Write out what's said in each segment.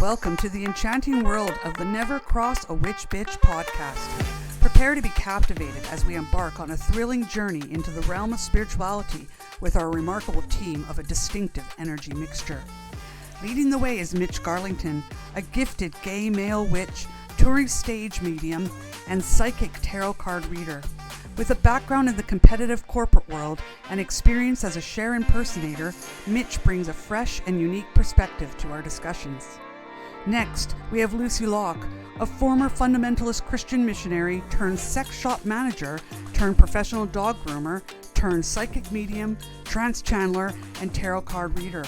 Welcome to the enchanting world of the Never Cross a Witch Bitch podcast. Prepare to be captivated as we embark on a thrilling journey into the realm of spirituality with our remarkable team of a distinctive energy mixture. Leading the way is Mitch Garlington, a gifted gay male witch, touring stage medium, and psychic tarot card reader. With a background in the competitive corporate world and experience as a Cher impersonator, Mitch brings a fresh and unique perspective to our discussions. Next, we have Lucy Locke, a former fundamentalist Christian missionary turned sex shop manager turned professional dog groomer turned psychic medium, trance channeler, and tarot card reader.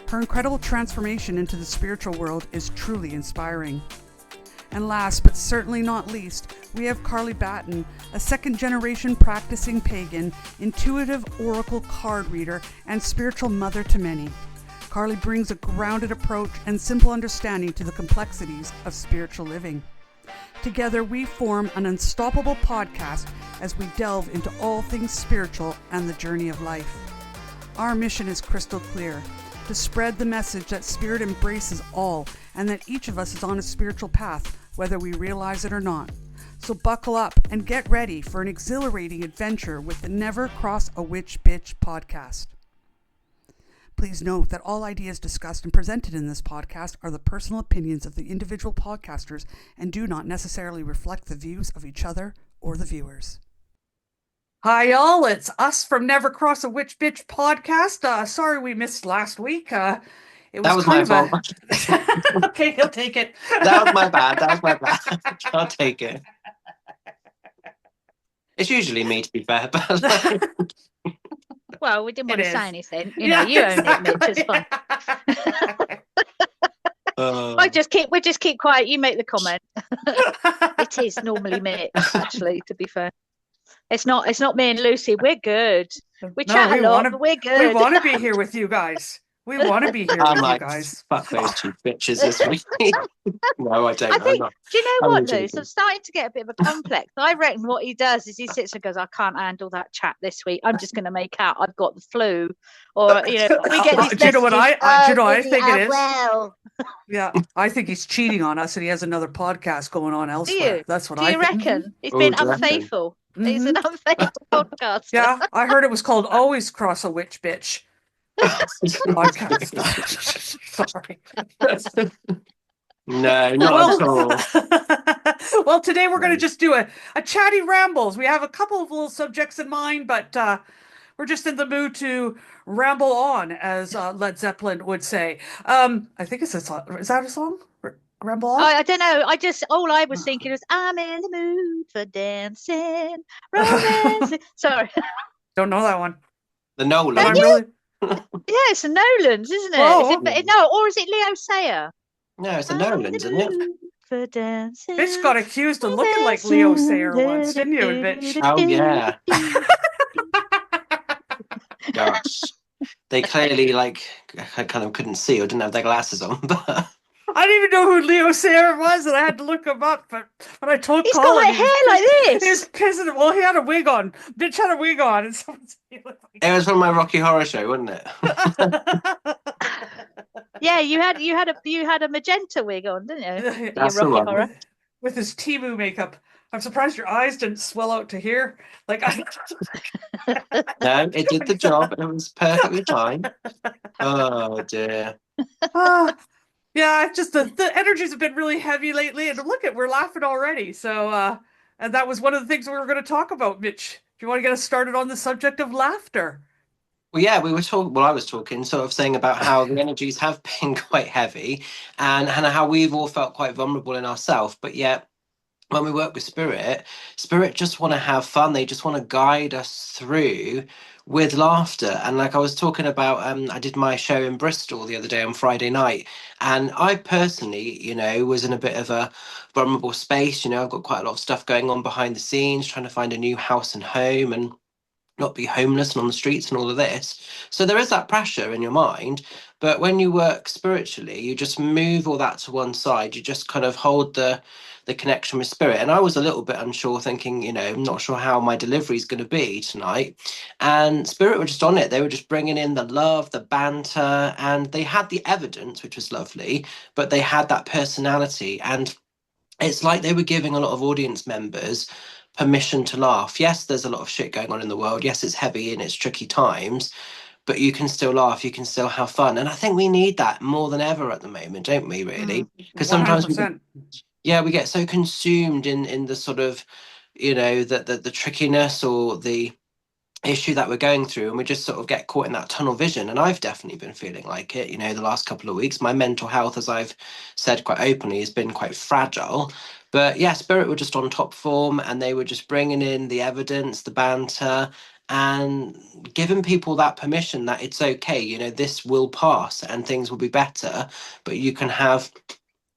Her incredible transformation into the spiritual world is truly inspiring. And last, but certainly not least, we have Carly Batten, a second-generation practicing pagan, intuitive oracle card reader, and spiritual mother to many. Carly brings a grounded approach and simple understanding to the complexities of spiritual living. Together, we form an unstoppable podcast as we delve into all things spiritual and the journey of life. Our mission is crystal clear: to spread the message that spirit embraces all and that each of us is on a spiritual path, whether we realize it or not. So buckle up and get ready for an exhilarating adventure with the Never Cross a Witch Bitch podcast. Please note that all ideas discussed and presented in this podcast are the personal opinions of the individual podcasters and do not necessarily reflect the views of each other or the viewers. Hi y'all, it's us from Never Cross a Witch Bitch podcast. Sorry we missed last week. It was that was my fault. Okay, he'll take it. That was my bad. I'll take it. It's usually me, to be fair. But well, we didn't want to say anything. You Yeah, know, you own exactly. it, Mitch. It's fine. We just keep quiet. You make the comment. It is normally Mitch, actually. To be fair, it's not me and Lucy. We're good. We chat a lot, but we're good. We want to be here with you guys. We want to be here with you guys. Fuck those two bitches this week. No, I don't. I think, do you know what, joking. Luce? I'm starting to get a bit of a complex. I reckon what he does is he sits and goes, I can't handle that chat this week. I'm just going to make out I've got the flu. Or, we get these do you know what I think it is? Well. Yeah, I think he's cheating on us and he has another podcast going on elsewhere. That's what I think. Do you reckon? He's been unfaithful. Mm-hmm. He's an unfaithful podcast. Yeah, I heard it was called Always Cross a Witch Bitch. Sorry. No, not at all. Well, today we're going to just do a chatty rambles. We have a couple of little subjects in mind, but we're just in the mood to ramble on, as Led Zeppelin would say. I think it's a song. Is that a song? Ramble on? I don't know. All I was thinking was, I'm in the mood for dancing, romancing. Sorry. Don't know that one. The Nolan. Yeah, it's the Nolans, isn't it? Oh. Or is it Leo Sayer? No, it's the Nolans, isn't it? For dancing. Mitch got accused of looking like Leo Sayer once, didn't you, Mitch? Oh, yeah. Gosh. They clearly, kind of couldn't see or didn't have their glasses on, but... I didn't even know who Leo Sayer was, and I had to look him up. But when I told He's Colin, got hair like this. He was pissing. Well, he had a wig on. Bitch had a wig on, and someone said he looked like. It was from my Rocky Horror Show, wasn't it? Yeah, you had a magenta wig on, didn't you? That's the one. Horror. With his Timu makeup. I'm surprised your eyes didn't swell out to here. No, it did the job. It was perfectly fine. Oh dear. Yeah, just the energies have been really heavy lately, and we're laughing already. So, and that was one of the things we were going to talk about, Mitch. Do you want to get us started on the subject of laughter? Well, yeah, I was talking, sort of saying about how the energies have been quite heavy, and how we've all felt quite vulnerable in ourselves, but yet when we work with spirit just want to have fun. They just want to guide us through with laughter. And like I was talking about, I did my show in Bristol the other day on Friday night, and I personally, was in a bit of a vulnerable space. I've got quite a lot of stuff going on behind the scenes, trying to find a new house and home, and not be homeless and on the streets and all of this. So there is that pressure in your mind. But when you work spiritually, you just move all that to one side. You just kind of hold the connection with spirit. And I was a little bit unsure, thinking, I'm not sure how my delivery is going to be tonight. And spirit were just on it. They were just bringing in the love, the banter, and they had the evidence, which was lovely, but they had that personality. And it's like they were giving a lot of audience members permission to laugh. Yes, there's a lot of shit going on in the world. Yes, it's heavy and it's tricky times, but you can still laugh, you can still have fun. And I think we need that more than ever at the moment, don't we, really? Because sometimes we get so consumed in the sort of, the trickiness or the issue that we're going through, and we just sort of get caught in that tunnel vision. And I've definitely been feeling like it, the last couple of weeks. My mental health, as I've said quite openly, has been quite fragile. But yeah, spirit were just on top form, and they were just bringing in the evidence, the banter, and giving people that permission that it's okay, this will pass and things will be better, but you can have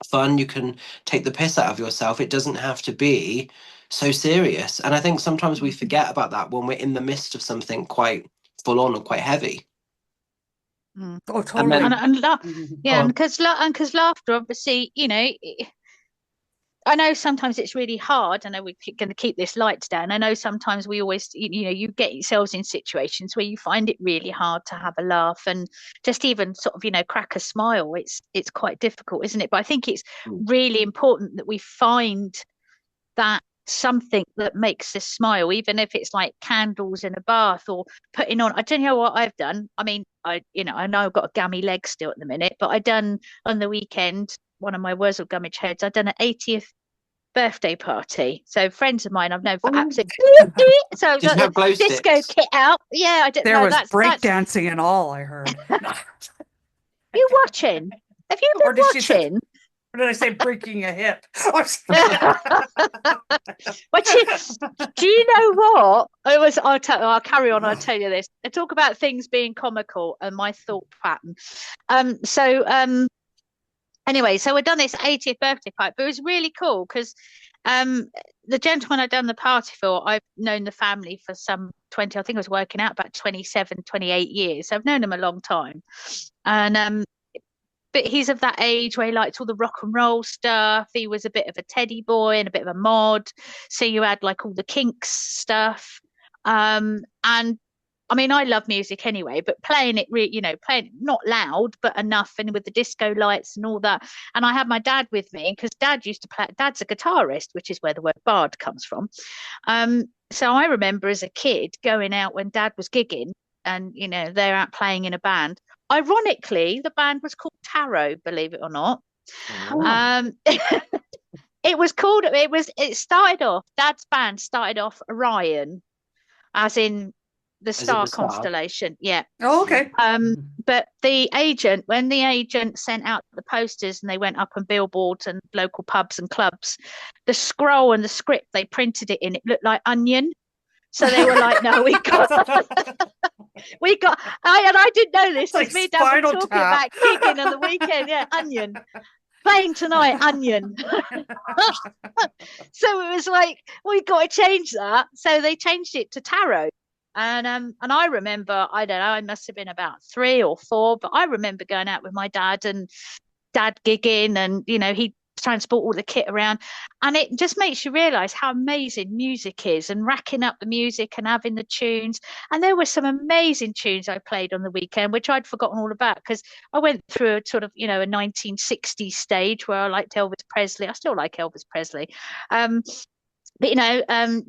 fun, you can take the piss out of yourself. It doesn't have to be so serious. And I think sometimes we forget about that when we're in the midst of something quite full on or quite heavy. Oh, totally. And because laughter, obviously, I know sometimes it's really hard. I know we're going to keep this lights down. I know sometimes we always, you get yourselves in situations where you find it really hard to have a laugh and just even sort of, crack a smile. It's quite difficult, isn't it? But I think it's really important that we find that something that makes us smile, even if it's like candles in a bath or putting on. I don't know what I've done. I mean, I know I've got a gummy leg still at the minute, but I done on the weekend, one of my Wurzel Gummidge heads, I'd done an 80th birthday party. So friends of mine I've known for absolutely so I've got the disco kit out. Yeah, I didn't know. There was breakdancing and all, I heard. You watching? Have you been watching? Or did I say breaking a hip? Do you know what? I'll carry on. I'll tell you this. I talk about things being comical and my thought pattern. Anyway, so we'd done this 80th birthday party, but it was really cool because the gentleman I'd done the party for, I've known the family for some 20, I think I was working out about 27, 28 years. So I've known him a long time. And but he's of that age where he liked all the rock and roll stuff. He was a bit of a teddy boy and a bit of a mod. So you had like all the Kinks stuff. And I mean, I love music anyway, but playing it, playing it not loud, but enough, and with the disco lights and all that. And I had my dad with me because Dad used to play. Dad's a guitarist, which is where the word bard comes from. So I remember as a kid going out when Dad was gigging, and they're out playing in a band. Ironically, the band was called Tarot, believe it or not. Oh. It started off, Dad's band started off Orion, as in the star constellation. Yeah. Oh, okay. But when the agent sent out the posters and they went up on billboards and local pubs and clubs, the scroll and the script they printed it in, it looked like onion. So they were like, "No, I didn't know this because me and Dad were talking about gigging on the weekend. Yeah, onion. Playing tonight, onion." So it was like, we got to change that. So they changed it to tarot. And I remember, I don't know, I must have been about 3 or 4, but I remember going out with my dad and Dad gigging, and he'd transport all the kit around, and it just makes you realize how amazing music is, and racking up the music and having the tunes. And there were some amazing tunes I played on the weekend which I'd forgotten all about because I went through a sort of a 1960s stage where I liked Elvis Presley. I still like Elvis Presley, but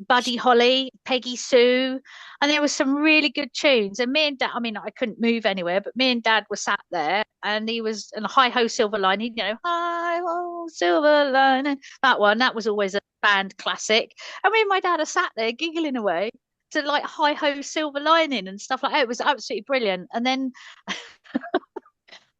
Buddy Holly, Peggy Sue, and there was some really good tunes. And me and Dad, I mean, I couldn't move anywhere, but me and Dad were sat there, and he was in a Hi Ho Silver Lining, Hi Ho Silver Lining, that was always a band classic. And me and my dad are sat there giggling away to like Hi Ho Silver Lining and stuff like that. It was absolutely brilliant. And then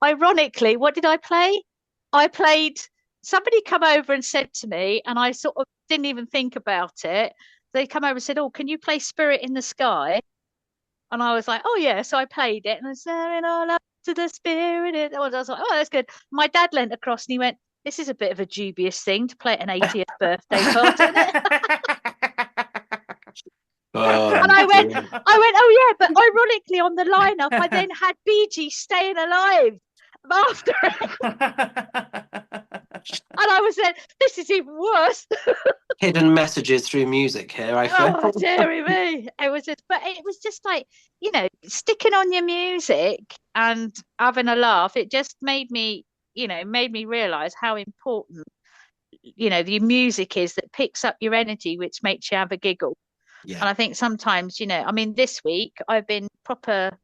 ironically, what did I play? I played, somebody come over and said to me, and I sort of didn't even think about it. They come over and said, "Oh, can you play Spirit in the Sky?" And I was like, "Oh yeah." So I played it, and I said, "All up to the spirit." I was like, "Oh, that's good." My dad leant across and he went, "This is a bit of a dubious thing to play at an 80th birthday party." And I went, oh yeah, but ironically on the lineup, I then had Bee Gees Staying Alive after it. And I was then, this is even worse. Hidden messages through music here, I feel. Oh, dearie me. But it was just like, sticking on your music and having a laugh. It just made me realize how important, the music is that picks up your energy, which makes you have a giggle. Yeah. And I think sometimes, this week I've been proper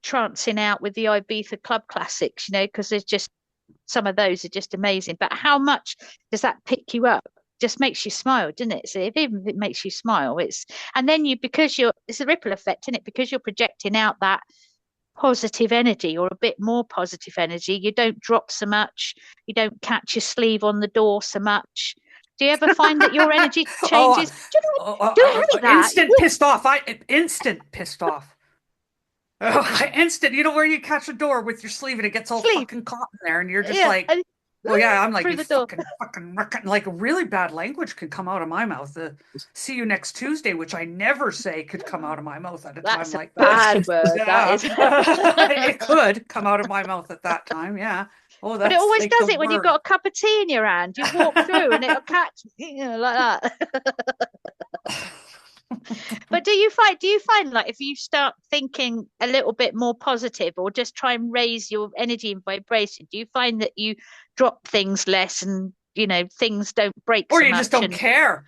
trancing out with the Ibiza club classics, because there's just some of those are just amazing. But how much does that pick you up? Just makes you smile, doesn't it? So even if it makes you smile, it's a ripple effect, isn't it? Because you're projecting out that positive energy or a bit more positive energy. You don't drop so much. You don't catch your sleeve on the door so much. Do you ever find that your energy changes? Do you hate that? Instant pissed off. Instant pissed off. Instant. Where you catch a door with your sleeve and it gets all fucking caught in there, and you're just like, well, yeah, I'm like, you fucking, like really bad language could come out of my mouth. The "see you next Tuesday," which I never say, could come out of my mouth at a time like that. Bad word. That is. It could come out of my mouth at that time. Yeah. Oh, but it always does it when you've got a cup of tea in your hand. You walk through and it'll catch, like that. But do you find like if you start thinking a little bit more positive or just try and raise your energy and vibration, do you find that you drop things less and things don't break or so you much just don't care?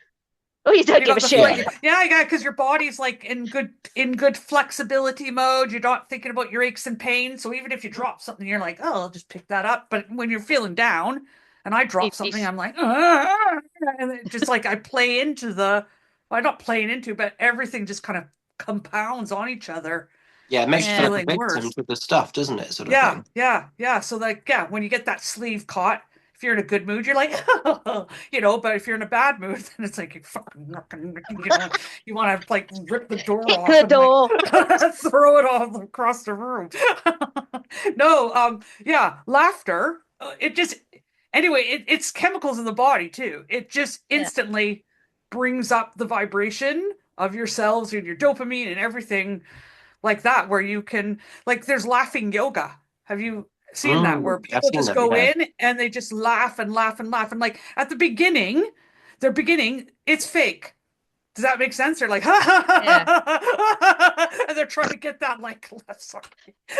Oh, you don't give a shit. Yeah, because your body's like in good flexibility mode. You're not thinking about your aches and pains. So even if you drop something, you're like, oh, I'll just pick that up. But when you're feeling down and I drop something, I'm like, and it just like I play into I'm not playing into, but everything just kind of compounds on each other. Yeah, it makes you feel like a victim with the stuff, doesn't it? Sort of thing. Yeah. So like, when you get that sleeve caught, if you're in a good mood, you're like, but if you're in a bad mood, then it's like you fucking, you want to like rip the door off. The door. Like, throw it all across the room. No, laughter. It's chemicals in the body too. It just instantly brings up the vibration of your cells and your dopamine and everything like that, where you can, like, there's laughing yoga. Have you seen that, where people just go in and they just laugh and laugh and laugh, and like at the beginning, it's fake. Does that make sense? They're like, and they're trying to get that like sorry.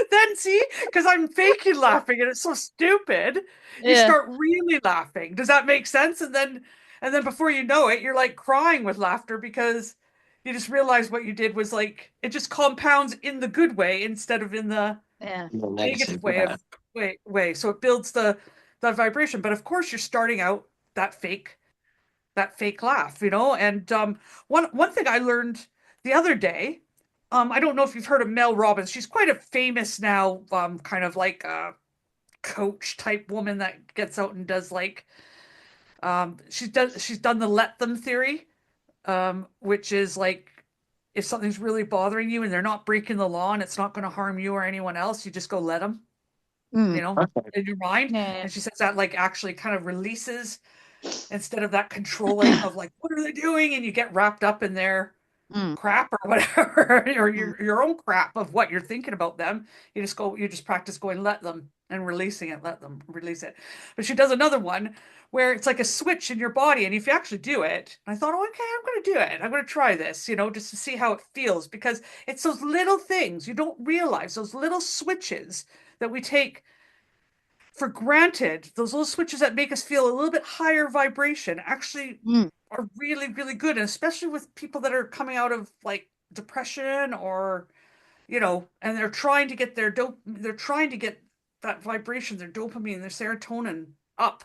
Then see, because I'm faking laughing and it's so stupid, you start really laughing. Does that make sense? And then before you know it, you're like crying with laughter because you just realize what you did was like, it just compounds in the good way instead of in the negative way. So it builds that vibration. But of course you're starting out that fake laugh, and one thing I learned the other day, I don't know if you've heard of Mel Robbins. She's quite a famous now, kind of like a coach type woman that gets out and does like, she's done the let them theory, which is like, if something's really bothering you and they're not breaking the law and it's not going to harm you or anyone else, you just go let them, in your mind. And she says that like actually kind of releases, instead of that controlling of like, what are they doing? And you get wrapped up in their crap or whatever, or your own crap of what you're thinking about them. You just practice going, let them, and releasing it, let them, release it. But she does another one where it's like a switch in your body. And if you actually do it, I thought, okay, I'm going to do it. I'm going to try this, just to see how it feels, because it's those little things you don't realize, those little switches that we take for granted, those little switches that make us feel a little bit higher vibration actually are really, really good. And especially with people that are coming out of like depression or, and they're trying to get they're trying to get that vibration, their dopamine, their serotonin up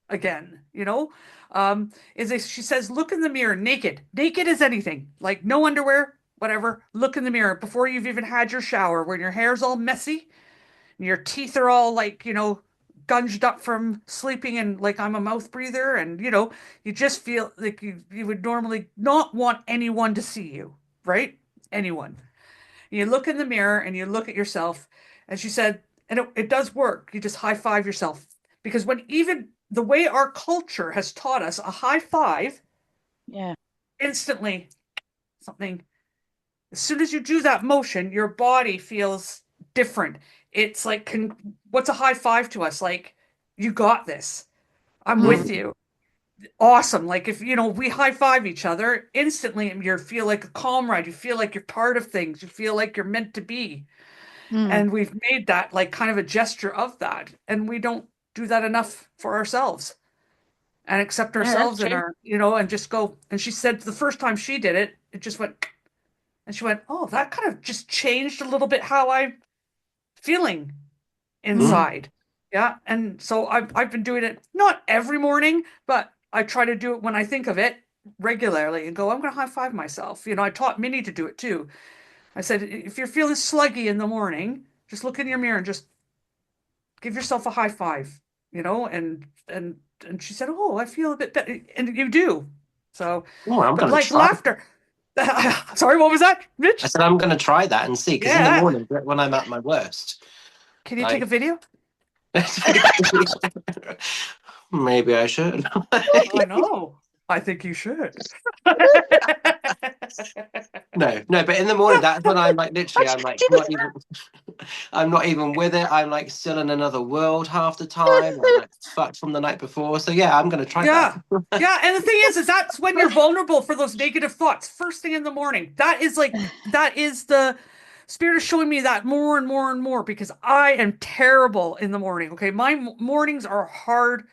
again, she says, look in the mirror naked as anything, like no underwear, whatever. Look in the mirror before you've even had your shower, when your hair's all messy and your teeth are all like, gunged up from sleeping, and like I'm a mouth breather, and you just feel like you would normally not want anyone to see you, right? Anyone. You look in the mirror and you look at yourself, and she said, and it does work. You just high five yourself, because when even the way our culture has taught us, a high five, instantly something As soon as you do that motion, your body feels different. It's like, what's a high five to us? Like, you got this. I'm with Mm. you. Awesome. Like if, we high five each other, instantly you feel like a comrade. You feel like you're part of things. You feel like you're meant to be. Mm. And we've made that like kind of a gesture of that. And we don't do that enough for ourselves and accept Yeah, that's ourselves and true. and just go. And she said the first time she did it, it just went, and she went, oh, that kind of just changed a little bit how I'm feeling Mm. inside. Yeah. And so I've been doing it not every morning, but I try to do it when I think of it regularly and go, I'm going to high five myself. I taught Minnie to do it too. I said, if you're feeling sluggy in the morning, just look in your mirror and just give yourself a high five, and she said, oh, I feel a bit better. And you do. So, Oh, I'm but going to like try. laughter. Sorry, what was that, I Mitch? said I'm going to try that and see, because in the Yeah. morning when I'm at my worst, Can you take a like video? maybe I should. I know. I think you should. No, but in the morning, that's when I'm like literally, I'm like Did not even, I'm not even with it. I'm like still in another world half the time. I'm like fucked from the night before. So yeah, I'm going to try that. Yeah. Yeah. And the thing is that's when you're vulnerable for those negative thoughts first thing in the morning. That is the spirit is showing me that more and more and more because I am terrible in the morning. Okay. My mornings are hard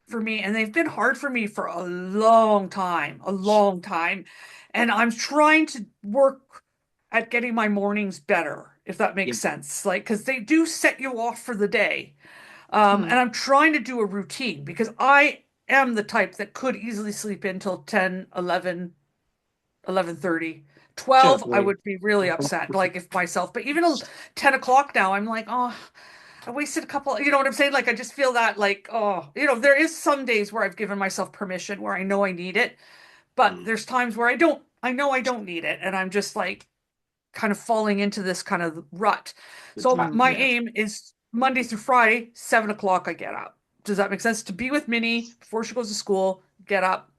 for me and they've been hard for me for a long time. And I'm trying to work at getting my mornings better, if that Yeah, makes sense. Like, because they do set you off for the day. Mm. And I'm trying to do a routine because I am the type that could easily sleep in till 10, 11, 11:30. 12, I totally. would be really upset, like if myself, but even 10 o'clock now, I'm like, oh, I wasted a couple, you know what I'm saying? Like, I just feel that, like, oh, there is some days where I've given myself permission where I know I need it, but Mm. there's times where I don't, I know I don't need it. And I'm just like, kind of falling into this kind of rut. So Mm. my Yeah. aim is Monday through Friday, 7 o'clock, I get up. Does that make sense? To be with Minnie before she goes to school, get up.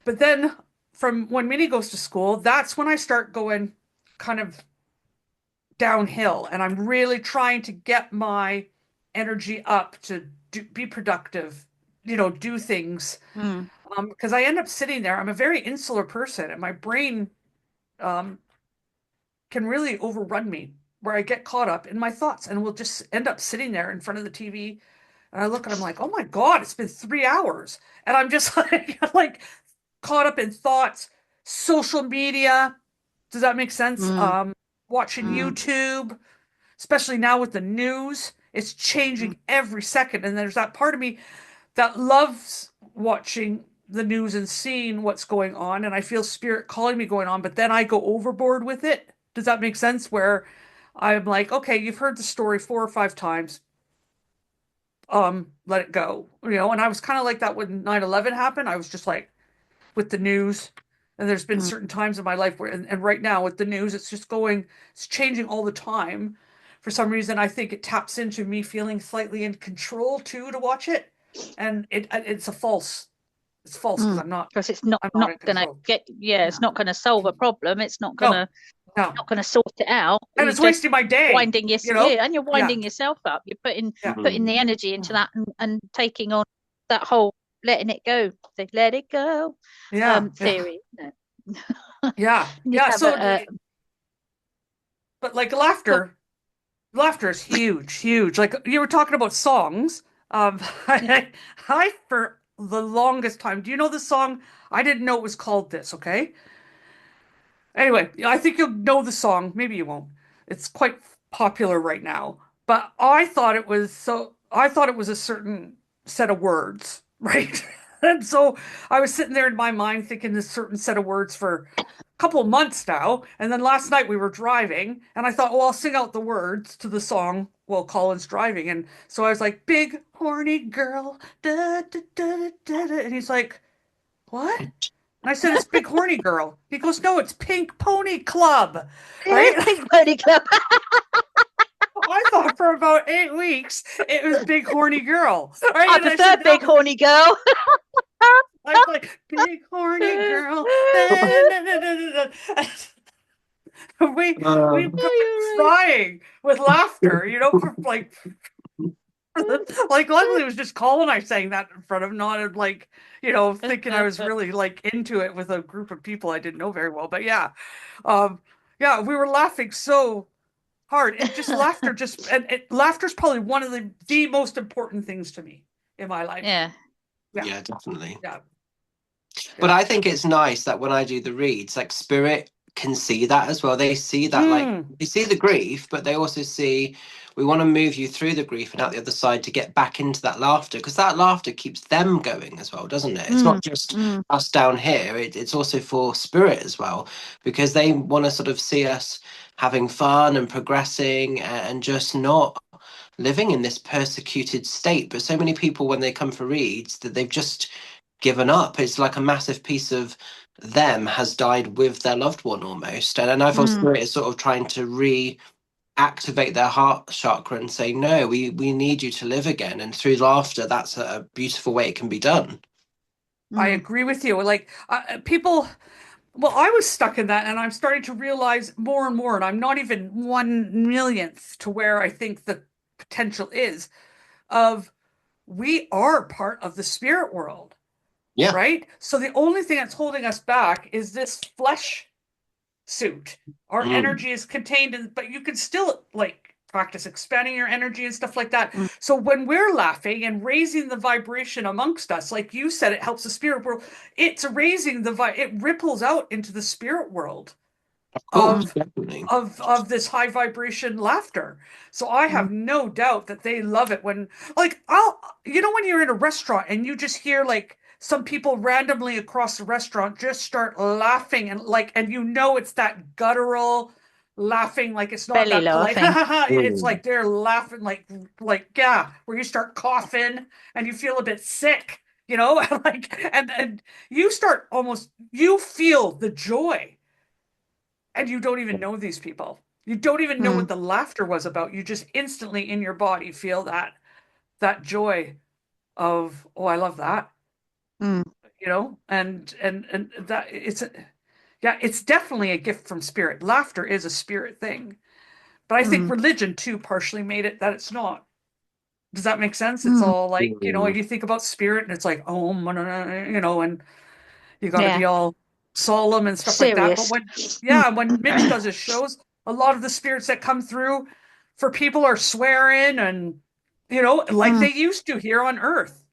But then from when Minnie goes to school, that's when I start going kind of downhill. And I'm really trying to get my energy up to be productive, do things. Mm. Because I end up sitting there. I'm a very insular person, and my brain um, can really overrun me where I get caught up in my thoughts and will just end up sitting there in front of the TV. And I look and I'm like, oh my God, it's been 3 hours. And I'm just like caught up in thoughts, social media. Does that make sense? Mm. Watching Mm. YouTube, especially now with the news, it's Mm. changing every second. And there's that part of me that loves watching the news and seeing what's going on. And I feel spirit calling me going on, but then I go overboard with it. Does that make sense? Where I'm like, okay, you've heard the story 4 or 5 times. Let it go. And I was kind of like that when 9/11 happened. I was just like with the news. And there's been Mm. certain times in my life where, and right now with the news, it's changing all the time. For some reason, I think it taps into me feeling slightly in control too to watch it. And it's false because Mm. I'm not, Because I'm not not in gonna control. get, yeah, it's No, not gonna solve a problem. It's no, no. not gonna sort it out. And You it's just wasting my day, yeah, and you're Yeah, winding yourself up. You're yeah, putting Mm. the energy into yeah, that and taking on that whole letting it go, the let it go yeah, yeah, theory. Isn't it? yeah, You need yeah. to have So, but like go- laughter is huge, huge. Like you were talking about songs. yeah. I for the longest time, do you know the song? I didn't know it was called this, okay? Anyway, I think you'll know the song. Maybe you won't. It's quite popular right now. But I thought it was a certain set of words, right? And so I was sitting there in my mind thinking this certain set of words for a couple of months now. And then last night we were driving and I thought, well, I'll sing out the words to the song while Colin's driving. And so I was like, big horny girl, da da da da da. Da. And he's like, what? And I said, it's Big Horny Girl. He goes, no, it's Pink Pony Club. Right? Pink Pony Club. I thought for about 8 weeks it was Big Horny Girl. Right? I And I prefer said, Big no. Horny Girl. I was like, Big Horny Girl. Da, da, da, da, da, da. we Um, were Oh, you're right. crying with laughter, for like luckily it was just Colin I sang that in front of, not like, thinking I was really like into it with a group of people I didn't know very well. But yeah. Um, yeah, we were laughing so hard. And just laughter, laughter's probably one of the most important things to me in my life. Yeah. Yeah, yeah, definitely. yeah, But yeah. I think it's nice that when I do the reads, like spirit can see that as well. They see that, like, Mm, they see the grief, but they also see we want to move you through the grief and out the other side to get back into that laughter, because that laughter keeps them going as well, doesn't it? It's Mm, not just mm, us down here, it's also for spirit as well, because they want to sort of see us having fun and progressing and just not living in this persecuted state. But so many people, when they come for reads, that they've just given up. It's like a massive piece of them has died with their loved one almost. And I feel mm, spirit is sort of trying to reactivate their heart chakra and say, no, we need you to live again. And through laughter, that's a beautiful way it can be done. I mm, agree with you. Like people, well, I was stuck in that, and I'm starting to realize more and more, and I'm not even 1 millionth to where I think the potential is of we are part of the spirit world, Yeah. right? So the only thing that's holding us back is this flesh suit. Our Mm. energy is contained in, but you can still like practice expanding your energy and stuff like that. mm, So when we're laughing and raising the vibration amongst us, like you said, it helps the spirit world. It's raising it ripples out into the spirit world Of course, mm, of definitely. this high vibration laughter. So I mm. have no doubt that they love it when, like, when you're in a restaurant and you just hear like some people randomly across the restaurant just start laughing, and it's that guttural laughing, like it's not Belly that polite. laughing. It's Mm. like they're laughing yeah, where you start coughing and you feel a bit sick, like, and you feel the joy, and you don't even know these people. You don't even know Mm, what the laughter was about. You just instantly in your body feel that joy of, oh, I love that, mm, and that yeah, it's definitely a gift from spirit. Laughter is a spirit thing. But I think mm, religion too partially made it that it's not. Does that make sense? It's mm. all like, Mm. you think about spirit and it's like, oh, and you got to Yeah. be all solemn and stuff like that. But Serious. when, yeah, when Mitch does his shows, a lot of the spirits that come through for people are swearing and, like Mm, they used to here on Earth,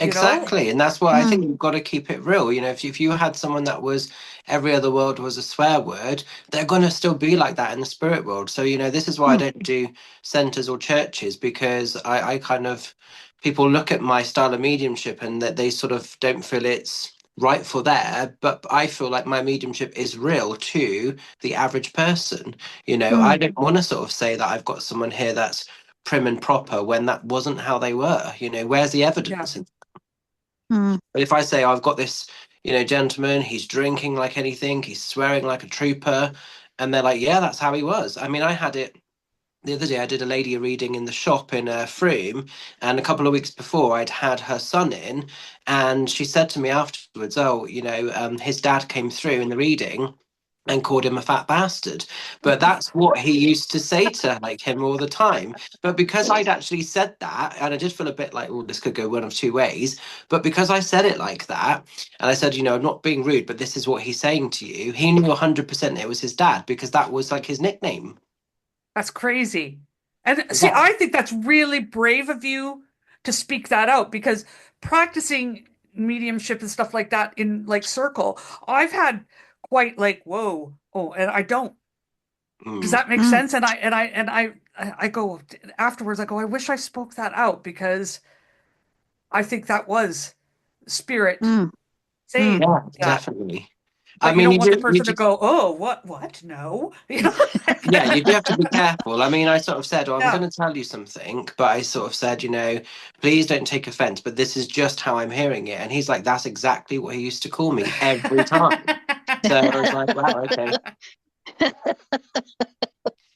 you know? Exactly, and that's why I mm, think you've got to keep it real. If you had someone that was every other word was a swear word, they're going to still be like that in the spirit world. So, this is why I mm, don't do centers or churches, because I kind of people look at my style of mediumship and that they sort of don't feel it's right for there, but I feel like my mediumship is real to the average person. I mm. don't want to sort of say that I've got someone here that's prim and proper when that wasn't how they were. Where's the Yeah. evidence? Mm, But if I say, "Oh, I've got this, gentleman, he's drinking like anything, he's swearing like a trooper," and they're like, yeah, that's how he was. I mean, I had it the other day. I did a lady reading in the shop in Frome, and a couple of weeks before, I'd had her son in, and she said to me afterwards, "Oh, his dad came through in the reading and called him a fat bastard." But that's what he used to say to like him all the time. But because I'd actually said that, and I did feel a bit like, oh, this could go one of two ways. But because I said it like that, and I said, I'm not being rude, but this is what he's saying to you, he knew 100% it was his dad, because that was like his nickname. That's crazy. And see, Yeah. I think that's really brave of you to speak that out, because practicing mediumship and stuff like that in like circle, I've had quite like, whoa, oh, and I don't. Does Mm. that make mm, sense? And I go afterwards, I go, I wish I spoke that out, because I think that was spirit mm, mm. saying Yeah, that. definitely. I But you mean, don't you want the do, you person to do. go, oh, what? No. Yeah, you do have to be careful. I mean, I sort of said, "Oh, I'm Yeah. going to tell you something," but I sort of said, "Please don't take offense, but this is just how I'm hearing it." And he's like, "That's exactly what he used to call me every time." So I was like, "Wow, okay."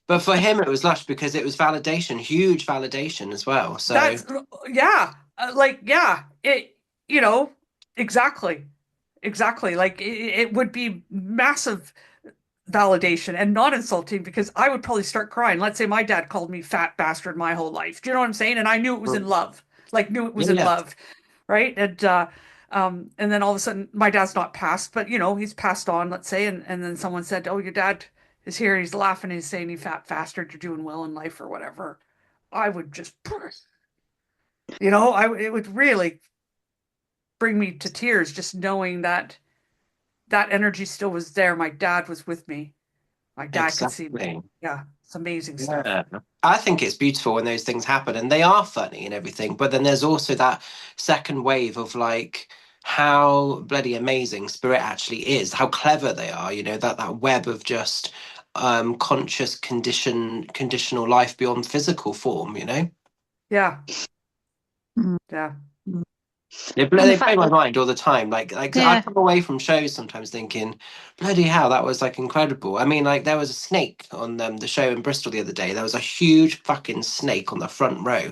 But for him, it was lush because it was validation, huge validation as well. So That's yeah, like yeah, you know exactly, exactly. Like it would be massive validation and not insulting, because I would probably start crying. Let's say my dad called me fat bastard my whole life. Do you know what I'm saying? And I knew it was in love, like knew it was Yeah, in yeah, love, right? And then all of a sudden my dad's not passed, but you know, he's passed on, let's say, and then someone said, "Oh, your dad is here." He's laughing. He's saying, "You fat bastard, you're doing well in life," or whatever. I would just, you know, it would really bring me to tears just knowing that that energy still was there. My dad was with me. My dad could see me. exactly. Yeah, it's amazing stuff. Yeah. I think it's beautiful when those things happen and they are funny and everything, but then there's also that second wave of like how bloody amazing spirit actually is, how clever they are, you know, that web of just conscious conditional life beyond physical form, you know? Yeah, Mm. yeah, Mm. They And the blow fact my that, mind all the time. Like I yeah, come away from shows sometimes thinking, bloody hell, that was like incredible. I mean, like there was a snake on the show in Bristol the other day. There was a huge fucking snake on the front row,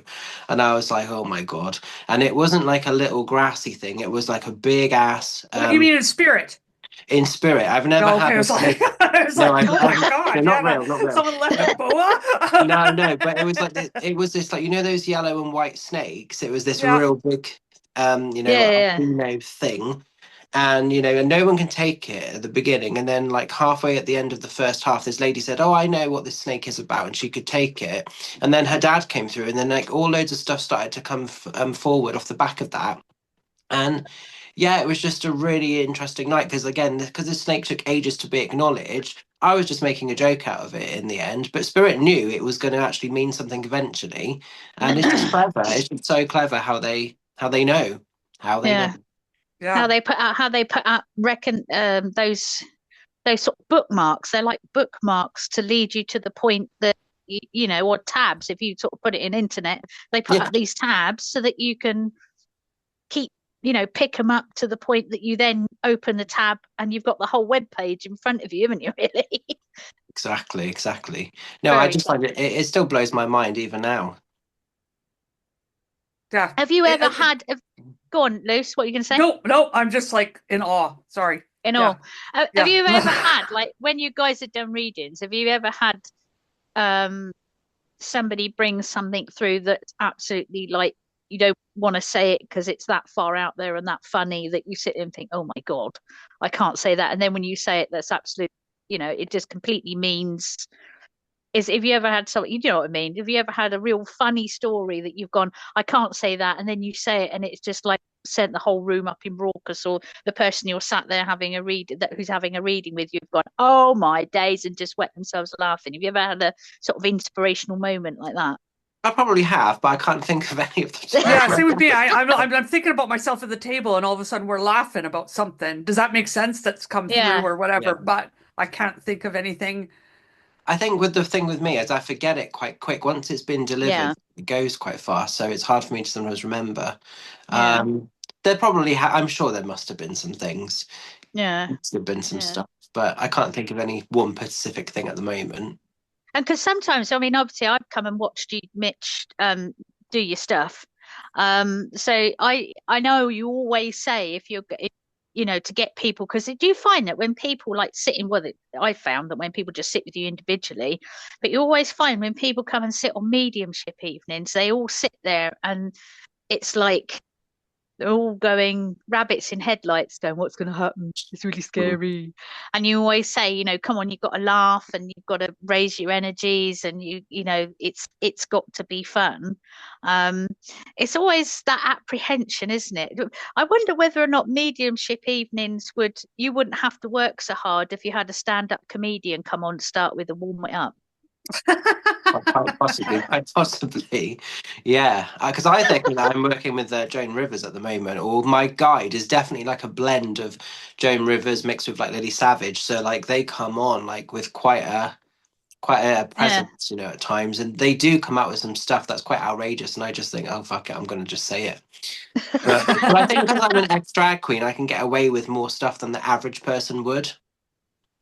and I was like, oh my god! And it wasn't like a little grassy thing. It was like a big ass. what do you mean in spirit? In spirit, I've never Oh, okay, had I a was like, snake. I was No, like, oh my they're God, not yeah, real, not real. someone left a But no, boa. no, but it was like it was this like you know those yellow and white snakes. It was this Yeah, real big, yeah, yeah. albino thing, and and no one can take it at the beginning, and then like halfway at the end of the first half, this lady said, "Oh, I know what this snake is about," and she could take it, and then her dad came through, and then like all loads of stuff started to come forward off the back of that, and yeah, it was just a really interesting night because again, because the snake took ages to be acknowledged. I was just making a joke out of it in the end, but Spirit knew it was going to actually mean something eventually, and it's just clever. It's just so clever how they know how they know. Yeah. yeah, How they put out reckon those sort of bookmarks. They're like bookmarks to lead you to the point that you know, or tabs. If you sort of put it in internet, they put Yeah, up these tabs so that you can keep, you know, pick them up to the point that you then open the tab and you've got the whole web page in front of you, haven't you? Really? exactly, exactly. No, I Very just clever. find it still blows my mind even now. yeah. Have you ever had? Go on, Luce. What are you going to say? No, no, I'm just like in awe. Sorry. In Yeah, all, have yeah. you ever had, like, when you guys have done readings? Have you ever had um somebody brings something through that's absolutely like you don't want to say it because it's that far out there and that funny that you sit there and think, oh my God, I can't say that. And then when you say it, that's absolute, you know, it just completely means is if you ever had something, you know what I mean? Have you ever had a real funny story that you've gone, I can't say that, and then you say it and it's just like sent the whole room up in raucous, or the person you're sat there having a read that who's having a reading with you've gone, oh my days, and just wet themselves laughing. Have you ever had a sort of inspirational moment like that? I probably have, but I can't think of any of them. Yeah, same with me. I'm thinking about myself at the table, and all of a sudden we're laughing about something. Does that make sense? That's come through Yeah, or whatever. Yeah. But I can't think of anything. I think with the thing with me is I forget it quite quick. Once it's been delivered, yeah, it goes quite fast, so it's hard for me to sometimes remember. yeah, There probably I'm sure there must have been some things. yeah, Must have been some yeah. stuff, but I can't think of any one specific thing at the moment. And because sometimes, I mean, obviously, I've come and watched you, Mitch, do your stuff. So I know you always say if you're, you know, to get people, because do you find that when people like sitting, well, I found that when people just sit with you individually, but you always find when people come and sit on mediumship evenings, they all sit there and it's like they're all going rabbits in headlights, going, what's going to happen? It's really Mm. scary. And you always say, you know, come on, you've got to laugh and you've got to raise your energies and you know, it's got to be fun. Um, it's always that apprehension, isn't it? I wonder whether or not mediumship evenings you wouldn't have to work so hard if you had a stand-up comedian come on to start with and warm it up. Quite possibly, yeah. Because I think that I'm working with Joan Rivers at the moment, or my guide is definitely like a blend of Joan Rivers mixed with like Lily Savage. So like they come on like with quite a Yeah. presence, at times, and they do come out with some stuff that's quite outrageous, and I just think, oh fuck it, I'm gonna just say it. But I think because I'm an ex drag queen, I can get away with more stuff than the average person would.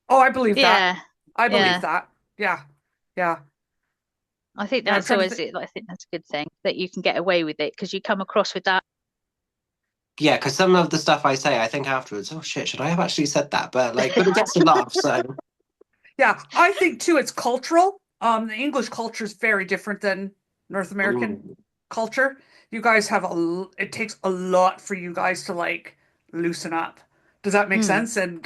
Oh, I believe that. Yeah. I believe Yeah. that. Yeah, yeah, I think yeah. I'm that's trying to always think. it. I think that's a good thing that you can get away with it because you come across with that. Yeah, because some of the stuff I say, I think afterwards, oh shit, should I have actually said that? But it gets a laugh, so Yeah, I think too it's cultural. The English culture is very different than North American Mm, culture. You guys have it takes a lot for you guys to like loosen up. Does that make Mm. sense? And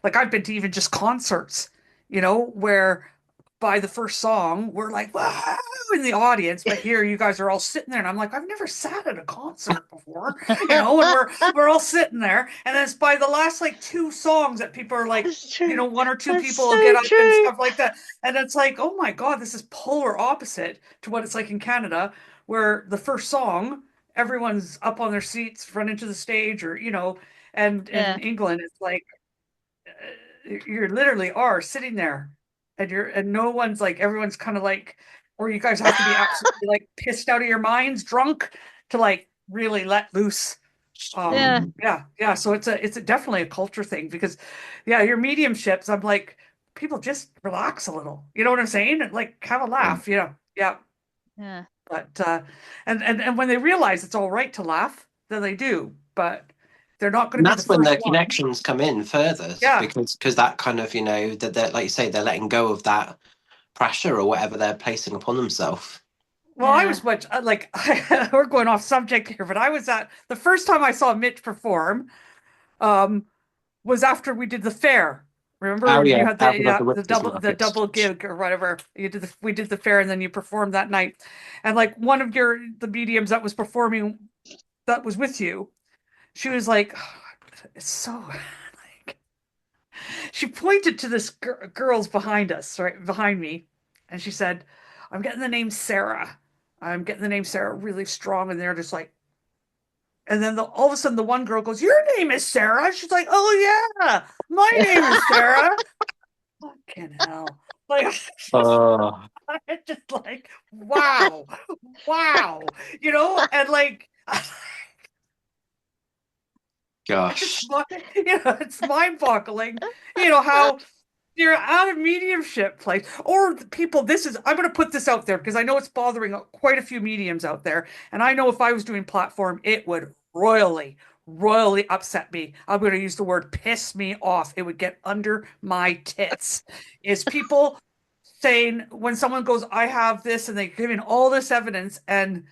like I've been to even just concerts, where by the first song we're like, wow, in the audience, but here you guys are all sitting there, and I'm like, I've never sat at a concert before, and we're all sitting there, and then it's by the last like two songs that people are like, That's true. one or two That's people will so get up and true. stuff like that. And it's like, oh my God, this is polar opposite to what it's like in Canada, where the first song, everyone's up on their seats, run into the stage, or, and in Yeah. England, it's like you literally are sitting there and no one's like, everyone's kind of like, or you guys have to be absolutely like pissed out of your minds, drunk to like really let loose. Yeah. Yeah. So definitely a culture thing because, yeah, your mediumships. I'm like, people just relax a little. You know what I'm saying? And, like have a mm. laugh. Yeah. Yeah. But and when they realize it's all right to laugh, then they do. But they're not going And to be the that's when first the one. connections come in further Yeah. because that kind of, that they're, like you say, they're letting go of that pressure or whatever they're placing upon themselves. Well, I Yeah. was much like we're going off subject here, but I was at the first time I saw Mitch perform. Um, was after we did the fair. Remember Oh when yeah, you had the out of yeah, the the Whispers Markets. double gig or whatever? We did the fair and then you performed that night. And like one of the mediums that was performing that was with you, she was like, oh, it's so like she pointed to this girls behind us, right behind me, and she said, I'm getting the name Sarah. I'm getting the name Sarah really strong, and they're just like, and then all of a sudden the one girl goes, your name is Sarah. She's like, oh yeah, my name is Sarah. Fucking hell. Like, Oh just like, wow, wow, and like, it's, gosh. it's mind-boggling, how you're out of mediumship place or people. I'm going to put this out there because I know it's bothering quite a few mediums out there. And I know if I was doing platform, it would royally upset me. I'm going to use the word piss me off. It would get under my tits. Is people saying when someone goes, I have this, and they give in all this evidence, and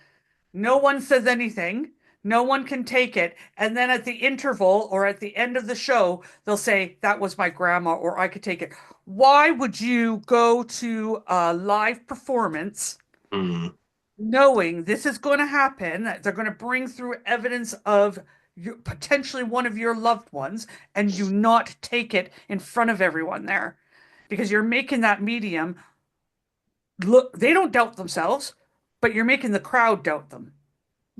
no one says anything. No one can take it. And then at the interval or at the end of the show, they'll say, that was my grandma, or I could take it. Why would you go to a live performance Mm, knowing this is going to happen, that they're going to bring through evidence of potentially one of your loved ones, and you not take it in front of everyone there? Because you're making that medium look, they don't doubt themselves, but you're making the crowd doubt them.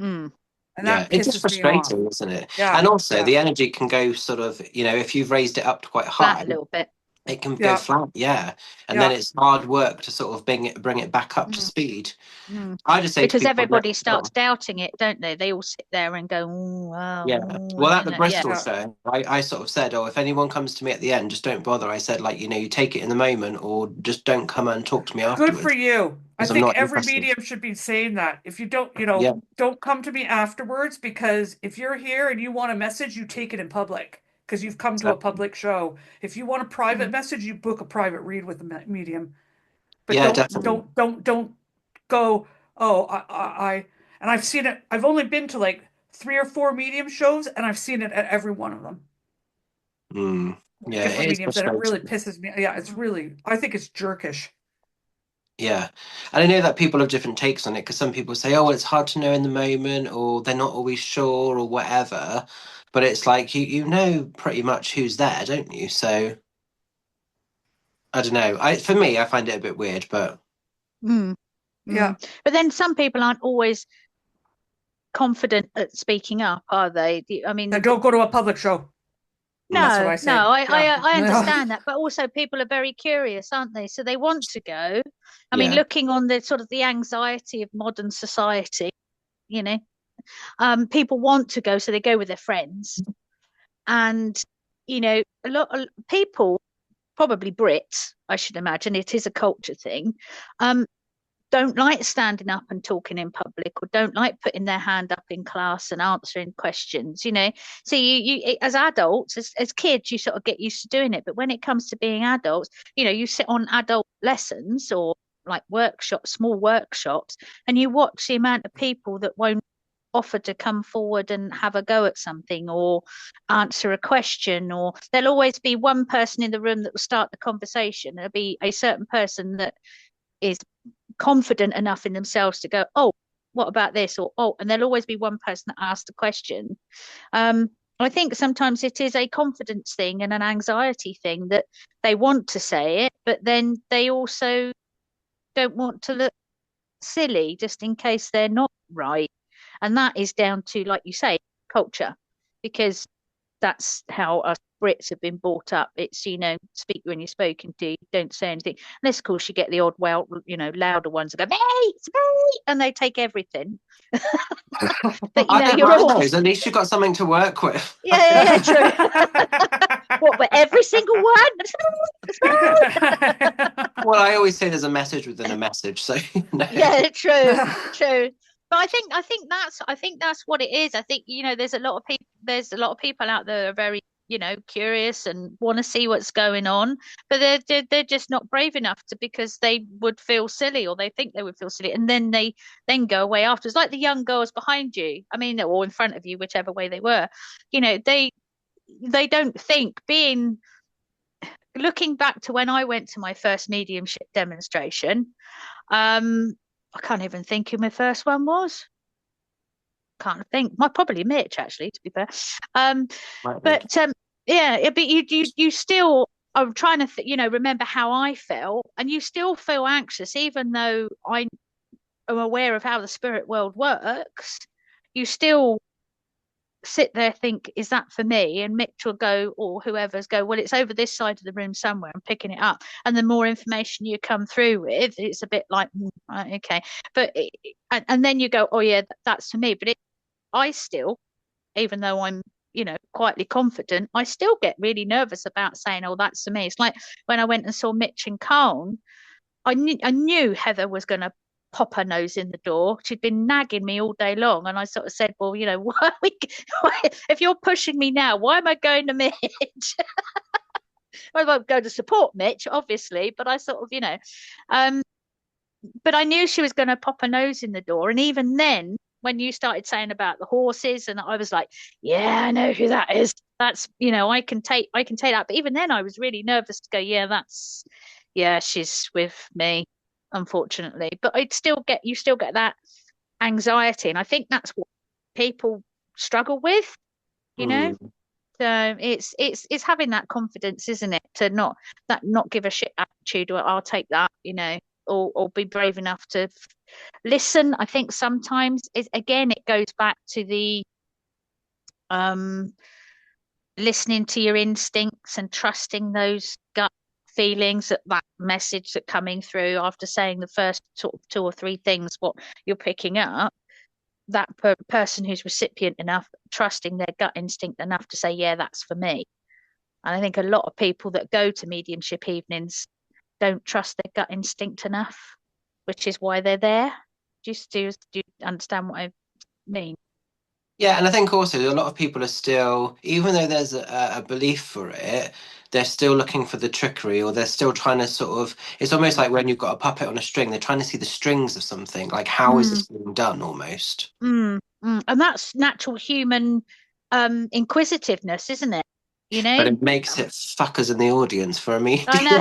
Mm. And yeah, that it's just pisses me off. frustrating, isn't it? Yeah, And also yeah, the energy can go sort of, if you've raised it up to quite Flat high, a little bit. it can go yeah, flat, yeah. And then yeah. it's hard work to sort of bring it back up to Mm. speed. Mm. I just say to Because people, everybody starts doubting it, don't they? They all sit there and go, "Ooh, yeah. wow, ooh," Well, at the yeah. Bristol Yeah. show, I sort of said, oh, if anyone comes to me at the end, just don't bother. I said, like, you take it in the moment or just don't come and talk to me Good for afterwards you. I because I'm think not every interested. medium should be saying that. If you don't, Yeah. don't come to me afterwards, because if you're here and you want a message, you take it in public because you've come to a Exactly. public show. If you want a private Mm. message, you book a private read with the medium. But Yeah, definitely. don't go, oh, and I've seen it. I've only been to like three or four medium shows and I've seen it at every one of them. Mm. Yeah, Different it is mediums, and it really frustrating. pisses me. Yeah, I think it's jerkish. Yeah. And I know that people have different takes on it because some people say, oh, it's hard to know in the moment or they're not always sure or whatever. But it's like you know pretty much who's there, don't you? So I don't know. For me, I find it a bit weird, but Mm. Yeah. Mm. But then some people aren't always confident at speaking up, are they? I mean, Now don't go to a public show. That's what no, I no, say. Yeah. I Yeah. understand that, but also people are very curious, aren't they? So they want to go. I mean, yeah. looking on the sort of the anxiety of modern society, you know, people want to go, so they go with their friends. And, a lot of people, probably Brits, I should imagine, it is a culture thing, um, don't like standing up and talking in public, or don't like putting their hand up in class and answering questions, So you as adults, as kids, you sort of get used to doing it. But when it comes to being adults, you sit on adult lessons or like workshops, small workshops, and you watch the amount of people that won't offer to come forward and have a go at something or answer a question, or there'll always be one person in the room that will start the conversation. There'll be a certain person that is confident enough in themselves to go, oh, what about this? Or, oh, and there'll always be one person that asks the question. I think sometimes it is a confidence thing and an anxiety thing, that they want to say it, but then they also don't want to look silly just in case they're not right. And that is down to, like you say, culture, because that's how us Brits have been brought up. It's, speak when you're spoken to, don't say anything. Unless, of course, you get the odd, louder ones that go, hey, it's me, and they take everything. But, I don't you're mind all... those. At least you've got something to work with. Yeah, true. What, but every single one? Well, I always say there's a message within a message, so Yeah, true. But I think that's what it is. I think, there's a lot of people out there that are very, curious and want to see what's going on, but they're just not brave enough to, because they would feel silly, or they think they would feel silly, and then they go away afterwards, like the young girls behind you, I mean, or in front of you, whichever way they were. They don't think, looking back to when I went to my first mediumship demonstration, I can't even think who my first one was. Can't think. Probably Mitch, actually, to be fair. Yeah, but you still. I'm trying to remember how I felt, and you still feel anxious, even though I am aware of how the spirit world works. You still sit there, think, is that for me? And Mitch will go, or whoever's go, well, it's over this side of the room somewhere, I'm picking it up. And the more information you come through with, it's a bit like, right, okay. But and then you go, oh yeah, that's for me. But I still, even though I'm quietly confident, I still get really nervous about saying, oh, that's for me. It's like when I went and saw Mitch and Colin, I knew Heather was going to pop her nose in the door. She'd been nagging me all day long, and I sort of said, well, if you're pushing me now, why am I going to Mitch? I won't go to support Mitch, obviously, but I sort of, but I knew she was going to pop her nose in the door. And even then, when you started saying about the horses, and I was like, yeah, I know who that is. That's, I can take that. But even then, I was really nervous to go, yeah, she's with me, unfortunately. But you still get that anxiety. And I think that's what people struggle with, So it's having that confidence, isn't it? To not give a shit attitude, or I'll take that, or be brave enough to listen. I think sometimes it goes back to the listening to your instincts and trusting those gut feelings, that message that coming through after saying the first sort of two or three things, what you're picking up, that person who's recipient enough, trusting their gut instinct enough to say, yeah, that's for me. And I think a lot of people that go to mediumship evenings don't trust their gut instinct enough, which is why they're there. Do you understand what I mean? Yeah, and I think also a lot of people are still, even though there's a belief for it, they're still looking for the trickery, or they're still trying to sort of, it's almost like when you've got a puppet on a string, they're trying to see the strings of something, like how is this being done almost. And that's natural human inquisitiveness, isn't it? But it makes it fuckers in the audience for a meeting. I know.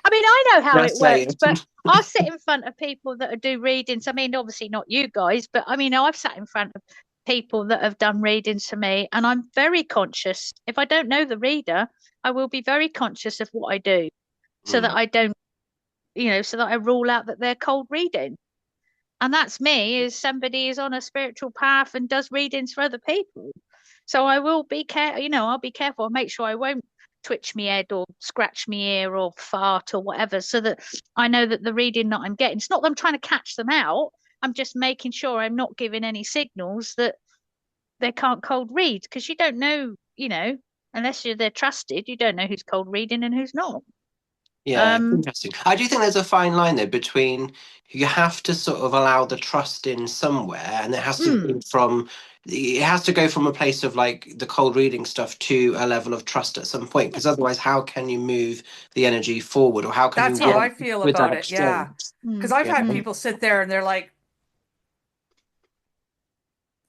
I mean, I know how it works, but I sit in front of people that do readings. I mean, obviously not you guys, but I mean, I've sat in front of people that have done readings for me, and I'm very conscious. If I don't know the reader, I will be very conscious of what I do, so that I don't, so that I rule out that they're cold reading. And that's me, as somebody is on a spiritual path and does readings for other people. So I will be careful, I'll be careful. I'll make sure I won't twitch my head or scratch my ear or fart or whatever, so that I know that the reading that I'm getting, it's not that I'm trying to catch them out. I'm just making sure I'm not giving any signals that they can't cold read, because you don't know, unless they're trusted, you don't know who's cold reading and who's not. Yeah, interesting. I do think there's a fine line though between you have to sort of allow the trust in somewhere, and it has to go from a place of like the cold reading stuff to a level of trust at some point, because otherwise, how can you move the energy forward, or how can you That's how work I feel with that about it. Yeah. exchange? Because mm, I've Yeah. had mm, people sit there and they're like,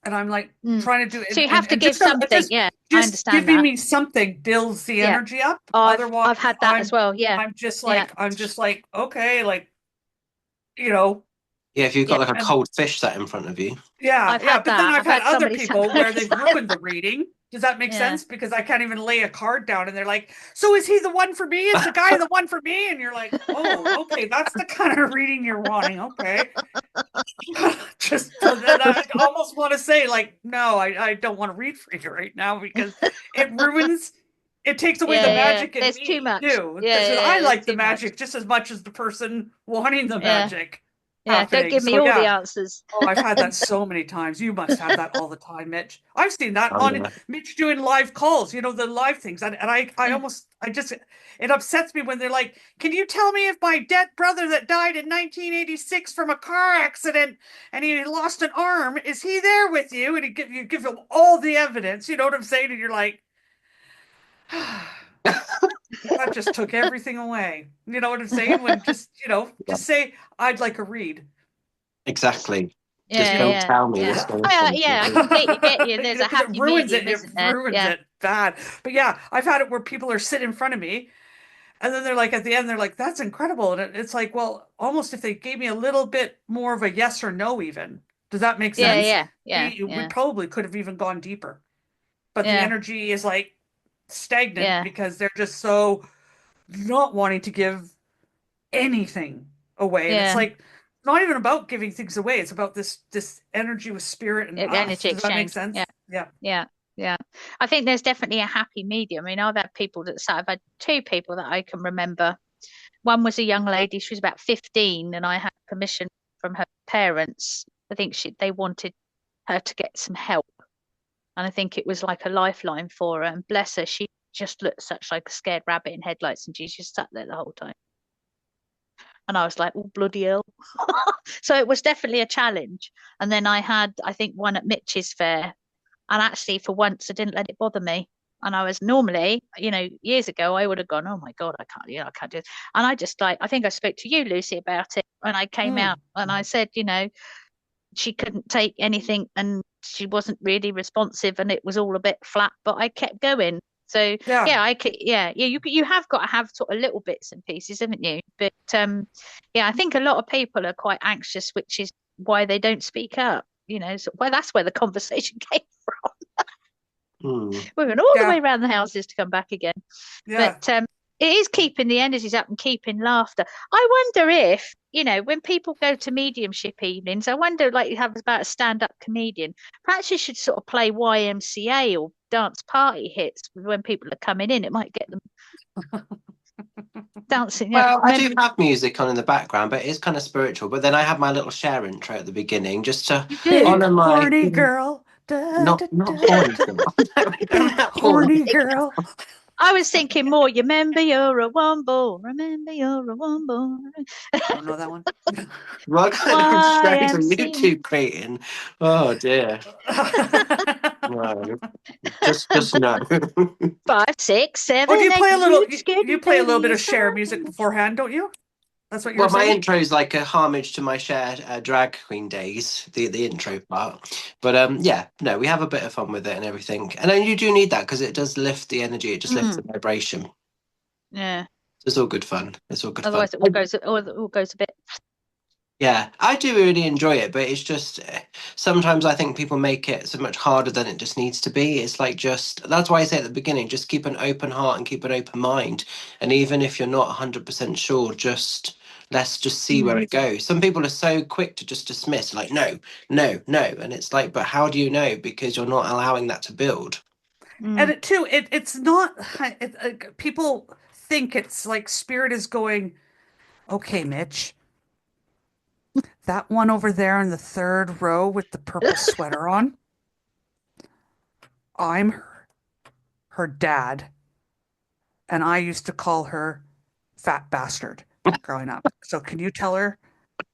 and I'm like mm. trying to do So it, you have to and give something. Yeah, I just understand giving that. me something builds the Yeah. energy up. I've Otherwise, had that as well. Yeah. Yeah. I'm just like, okay, like, you know, Yeah, if you've Yeah. got like a and cold fish sat in front of you. yeah, I've yeah. had But then that. I've I've had had other somebody people where somebody's they've like ruined the reading. Does that make yeah. sense? Because I can't even lay a card down and they're like, so is he the one for me? Is the guy the one for me? And you're like, oh, okay, that's the kind of reading you're wanting. Okay. Just so then I almost want to say, like, no, I don't want to read for you right now because it ruins, it takes away the Yeah, yeah. magic in There's too me much. too. Yeah, Because yeah, I there's like the too much. magic just as much as the person wanting the Yeah. magic Yeah. Don't happening. give me So all the yeah. answers. Oh, I've had that so many times. You must have that all the time, Mitch. I've seen that Oh on yeah. Mitch doing live calls, you know, the live things. And Yeah. I just, it upsets me when they're like, can you tell me if my dead brother that died in 1986 from a car accident and he lost an arm, is he there with you? And you give him all the evidence, you know what I'm saying? And you're like, that just took everything away. You know what I'm saying? When just, Yeah, just say, I'd like a read, exactly. Just Yeah, you don't yeah, tell me yeah. what's going I, on. yeah, I completely get you. There's a because it happy ruins it. medium, It isn't there? ruins Yeah. it bad. But yeah, I've had it where people are sit in front of me, and then they're like, at the end, they're like, "That's incredible," and it's like, well, almost if they gave me a little bit more of a yes or no, even. Does that make Yeah, sense? yeah, yeah, We yeah, probably could have even gone deeper, but the yeah, energy is like stagnant yeah, because they're just so not wanting to give anything away. And it's yeah. like not even about giving things away. It's about this energy with spirit and us. Energy Does that make exchange. Yeah, sense? Yeah. yeah, yeah. I think there's definitely a happy medium. I mean, I've had people I've had two people that I can remember. One was a young lady, she was about 15, and I had permission from her parents. I think they wanted her to get some help. And I think it was like a lifeline for her. And bless her, she just looked such like a scared rabbit in headlights, and she just sat there the whole time. And I was like, oh, bloody hell. So it was definitely a challenge. And then I had, I think, one at Mitch's fair. And actually, for once, I didn't let it bother me. And I was normally, years ago, I would have gone, oh my God, I can't, I can't do it. And I just like, I think I spoke to you, Lucy, about it when I came out Mm. and I said, she couldn't take anything and she wasn't really responsive and it was all a bit flat, but I kept going. So Yeah. yeah, you have got to have sort of little bits and pieces, haven't you? But yeah, I think a lot of people are quite anxious, which is why they don't speak up. So, well, that's where the conversation came from. Hmm. We went all the way Yeah. around the houses to come back again. Yeah. But it is keeping the energies up and keeping laughter. I wonder if, when people go to mediumship evenings, I wonder, like you have about a stand-up comedian, perhaps you should sort of play YMCA or dance party hits when people are coming in. It might get them dancing. Yeah, Well, I do remember have music on in the background, but it's kind of spiritual. But then I have my little share intro at the beginning just to you do. Big honor my horny girl. Da, not da, not da, horny da. girl. No, we don't Big have horny. horny girl. I was thinking more, you remember you're a wombo, remember you're a wombo. Don't know that one. What kind of shows are you YMCA. two creating? Oh dear. No, just no. 5, 6, Oh, do 7, you 8, play a little? it's You getting play a little 30, bit of it's share time. music beforehand, don't you? That's what you were Well, my saying. intro is like a homage to my Cher drag queen days, the intro part. But yeah, no, we have a bit of fun with it and everything. And then you do need that because it does lift the energy. It just lifts the Mm, vibration. yeah. It's all good fun. It's all good fun. Otherwise, it all goes a bit. Yeah, I do really enjoy it, but it's just sometimes I think people make it so much harder than it just needs to be. It's like just that's why I say at the beginning, just keep an open heart and keep an open mind. And even if you're not 100% sure, just let's just see where Mm, it goes. Some people are so quick to just dismiss, like, no, no, no. And it's like, but how do you know? Because you're not allowing that to build. And mm. it too, it's not. People think it's like spirit is going. Okay, Mitch, that one over there in the third row with the purple sweater on. I'm her dad, and I used to call her fat bastard growing up. So can you tell her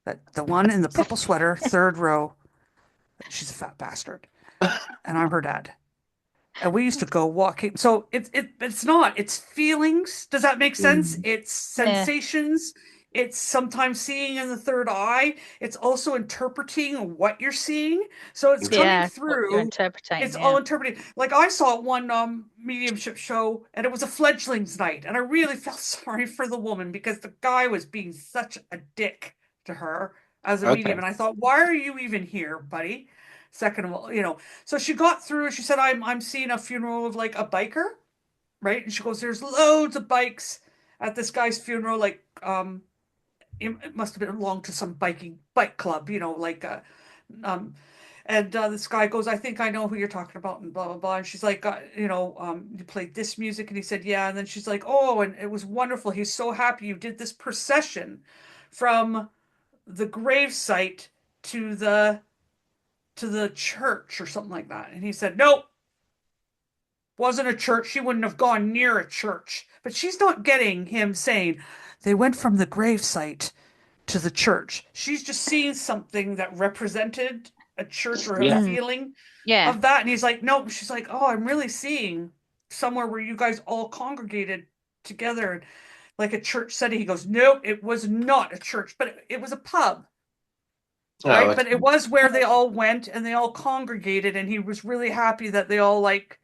that the one in the purple sweater, third row, she's a fat bastard, and I'm her dad. And we used to go walking. So it's feelings. Does that make sense? Mm. It's Yeah. sensations. It's sometimes seeing in the third eye. It's also interpreting what you're seeing. So it's coming Yeah, what you're through. interpreting. It's Yeah. all interpreting. Like I saw one mediumship show, and it was a fledglings night, and I really felt sorry for the woman because the guy was being such a dick to her as a medium, Okay. and I thought, why are you even here, buddy? Second of all, so she got through. She said, "I'm seeing a funeral of like a biker, right?" And she goes, "There's loads of bikes at this guy's funeral. Like, it must have belonged to some bike club, like um." And this guy goes, "I think I know who you're talking about," and blah blah blah. And she's like, "You played this music," and he said, "Yeah." And then she's like, "Oh, and it was wonderful. He's so happy you did this procession from the gravesite to the church or something like that." And he said, "Nope, wasn't a church. She wouldn't have gone near a church." But she's not getting him saying they went from the gravesite to the church. She's just seeing something that represented a church or a Yeah. feeling Yeah. of that. And he's like, "Nope." She's like, "Oh, I'm really seeing somewhere where you guys all congregated together, like a church setting." He goes, "Nope, it was not a church, but it was a pub." Oh, Right, okay. but it was where they all went and they all congregated, and he was really happy that they all like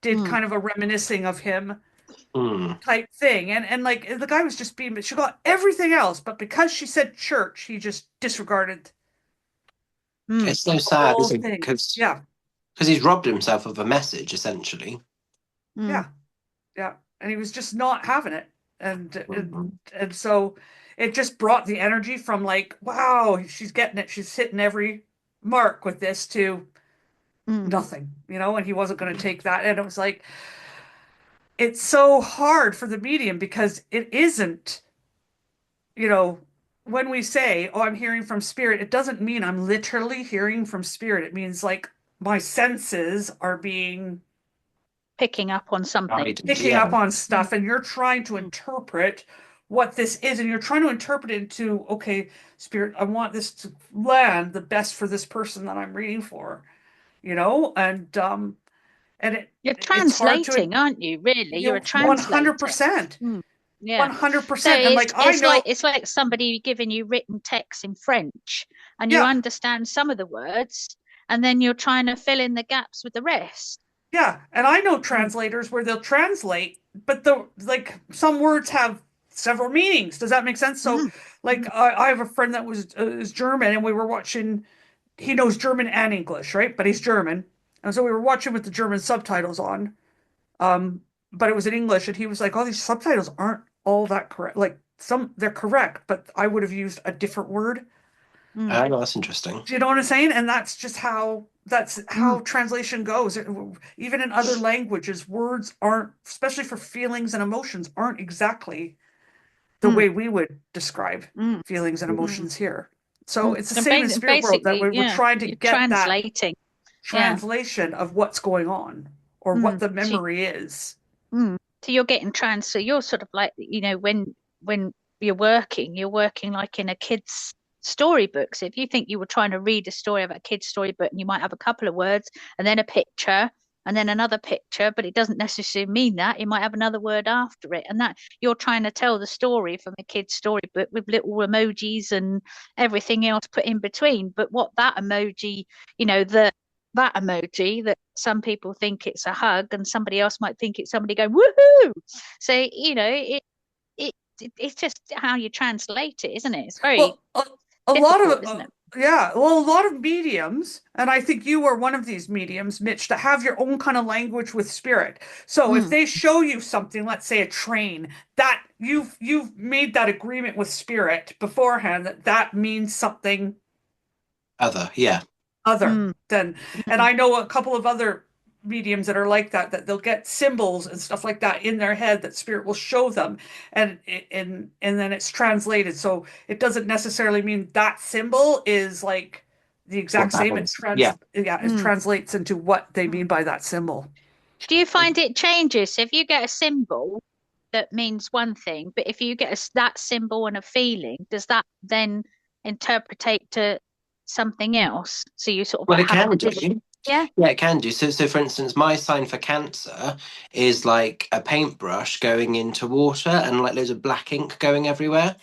did kind of a reminiscing of him Mm. type thing. And like the guy was just being, she got everything else, but because she said church, he just disregarded It's so the sad, whole isn't it? thing. Because Yeah, he's robbed himself of a message, essentially. yeah, yeah. And he was just not having it. And and, Mm. and so it just brought the energy from like, wow, she's getting it. She's hitting every mark with this to nothing, and he wasn't going to take that. And it was like, it's so hard for the medium because it isn't, you know, when we say, "Oh, I'm hearing from spirit," it doesn't mean I'm literally hearing from spirit. It means like my senses are being Picking up on something. Guided, picking yeah. up on stuff, and you're trying to interpret what this is, and you're trying to interpret it into, okay, spirit, I want this to land the best for this person that I'm reading for, and You're it's hard to, translating, aren't you? Really, you're a translator. 100%. Yeah. So 100%. And like I know, it's like somebody giving you written text in French, and you yeah, understand some of the words, and then you're trying to fill in the gaps with the rest. yeah. And I know translators where they'll translate, but like some words have several meanings. Does that make sense? So like I have a friend that was is German, and we were watching, he knows German and English, right? But he's German. And so we were watching with the German subtitles on. Um, but it was in English, and he was like, "Oh, these subtitles aren't all that correct. Like they're correct, but I would have used a different word." Oh, that's interesting. Do you know what I'm saying? And that's how translation goes. Even in other languages, words aren't, especially for feelings and emotions, aren't exactly the way we would describe feelings and emotions here. So it's the And same in spirit world, that basically, we're yeah, trying to you're get that translating. Yeah. translation of what's going on or what the So, memory is. so you're getting so you're sort of like, when you're working like in a kid's storybook. So if you think you were trying to read a story of a kid's storybook, and you might have a couple of words and then a picture and then another picture, but it doesn't necessarily mean that. You might have another word after it, and that you're trying to tell the story from a kid's storybook with little emojis and everything else put in between. But what that emoji, that emoji that some people think it's a hug and somebody else might think it's somebody going woohoo. So, it it's just how you translate it, isn't it? It's very Well, a lot difficult, of isn't it? yeah, well, a lot of mediums, and I think you are one of these mediums, Mitch, that have your own kind of language with spirit. So if they show you something, let's say a train, that you've made that agreement with spirit beforehand that that means something Other, yeah. other than, and I know a couple of other mediums that are like that they'll get symbols and stuff like that in their head that spirit will show them, and then it's translated, so it doesn't necessarily mean that symbol is like the What exact that same. It is. Yeah. it translates into what they mean by that symbol. Do you find it changes if you get a symbol? that means one thing, but if you get that symbol and a feeling, does that then interpretate to something else? So you sort of Well, like it have an can addition. do. Yeah. Yeah, it can do. So, for instance, my sign for Cancer is like a paintbrush going into water and like loads of black ink going everywhere.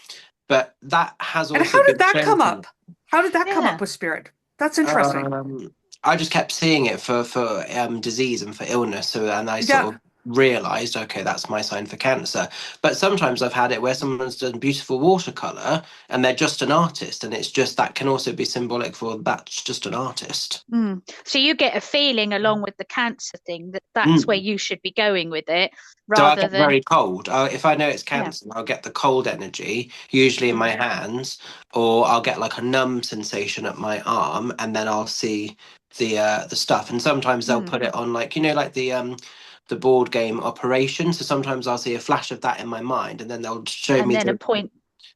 But that has And also how did been that shown come to me. up? How did that come Yeah. up with spirit? That's interesting. I just kept seeing it for disease and for illness, so and I sort Yeah. of realized, okay, that's my sign for Cancer. But sometimes I've had it where someone's done beautiful watercolor and they're just an artist, and it's just that can also be symbolic for that's just an artist. So you get a feeling along with the Cancer thing that that's where Mm. you should be going with it So I rather get than, very cold. If I know it's yeah. Cancer, I'll get the cold energy, usually in my Mm. hands, or I'll get like a numb sensation at my arm, and then I'll see the stuff. And sometimes they'll Mm. put it on like like the board game Operation. So sometimes I'll see a flash of that in my mind, and then they'll show And me then a point.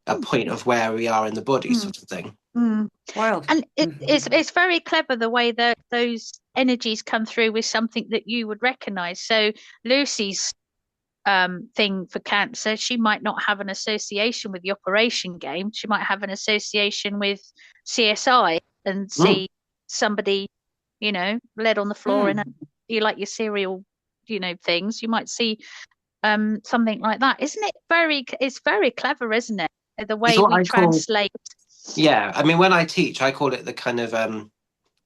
a point of where we are in the body, Mm. sort of thing. Mm. Wild. And it's very clever the way that those energies come through with something that you would recognize. So Lucy's thing for Cancer, she might not have an association with the Operation game. She might have an association with CSI and Mm. see somebody, lead on the floor in a, Mm. you like your cereal, things. You might see something like that. Isn't it it's very clever, isn't it? The It's way what we I call, translate. yeah. I mean, when I teach, I call it the kind of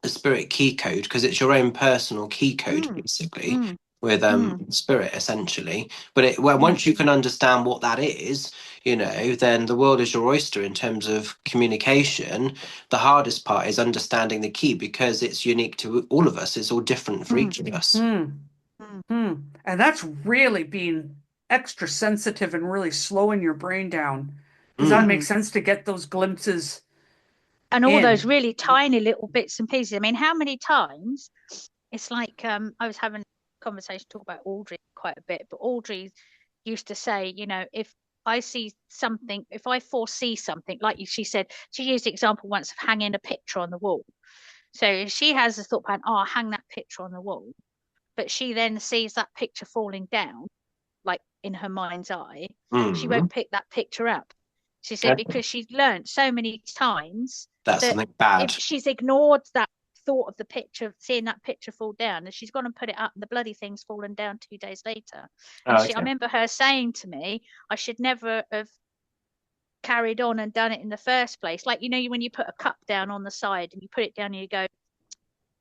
the spirit key code because it's your own personal key code Mm, basically mm, with mm, spirit essentially. But well, mm, once you can understand what that is, then the world is your oyster in terms of communication. The hardest part is understanding the key because it's unique to all of us. It's all different for mm, each of us. Mm. mm, Mm. And that's really being extra sensitive and really slowing your brain down. Does that Mm. make mm. sense to get those glimpses And all those in? really tiny little bits and pieces. I mean, how many times it's like I was having a conversation talk about Audrey quite a bit, but Audrey used to say, if I see something, if I foresee something, like she said, she used the example once of hanging a picture on the wall. So if she has a thought pattern, oh, I'll hang that picture on the wall, but she then sees that picture falling down, like in her mind's eye, she Mm. won't pick that picture up. She said Okay. because she's learned so many times That's that something if bad. she's ignored that thought of the picture, seeing that picture fall down, and she's gone and put it up, and the bloody thing's fallen down 2 days later. And Oh, I okay. remember her saying to me, I should never have carried on and done it in the first place. Like, when you put a cup down on the side and you put it down and you go,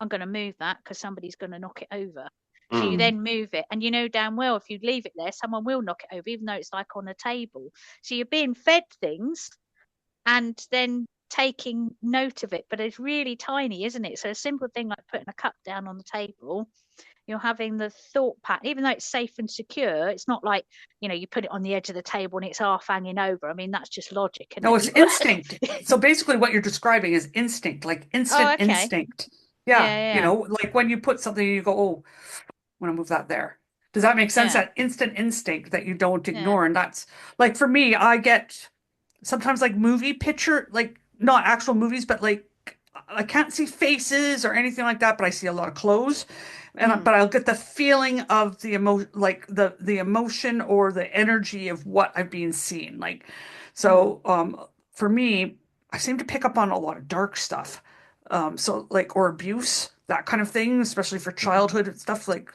I'm going to move that because somebody's going to knock it over. So you Mm. then move it, and you know damn well if you leave it there, someone will knock it over, even though it's like on a table. So you're being fed things and then taking note of it, but it's really tiny, isn't it? So a simple thing like putting a cup down on the table, you're having the thought pattern, even though it's safe and secure, it's not like, you put it on the edge of the table and it's half hanging over. I mean, that's just logic, isn't No, it's instinct. it? So basically, what you're describing is instinct, like Oh, instant okay. instinct. Yeah, Yeah, yeah, like when you put something, you go, "Oh, I want to move that there." Does that make sense? yeah, That instant instinct that you don't yeah. ignore, and that's like for me, I get sometimes like movie picture, like not actual movies, but like I can't see faces or anything like that, but I see a lot of clothes, and Mm, but I'll get the feeling of the emotion, like the emotion or the energy of what I've been seeing. Like, mm, so for me, I seem to pick up on a lot of dark stuff, so like or abuse, that kind of thing, especially for childhood and stuff. Like,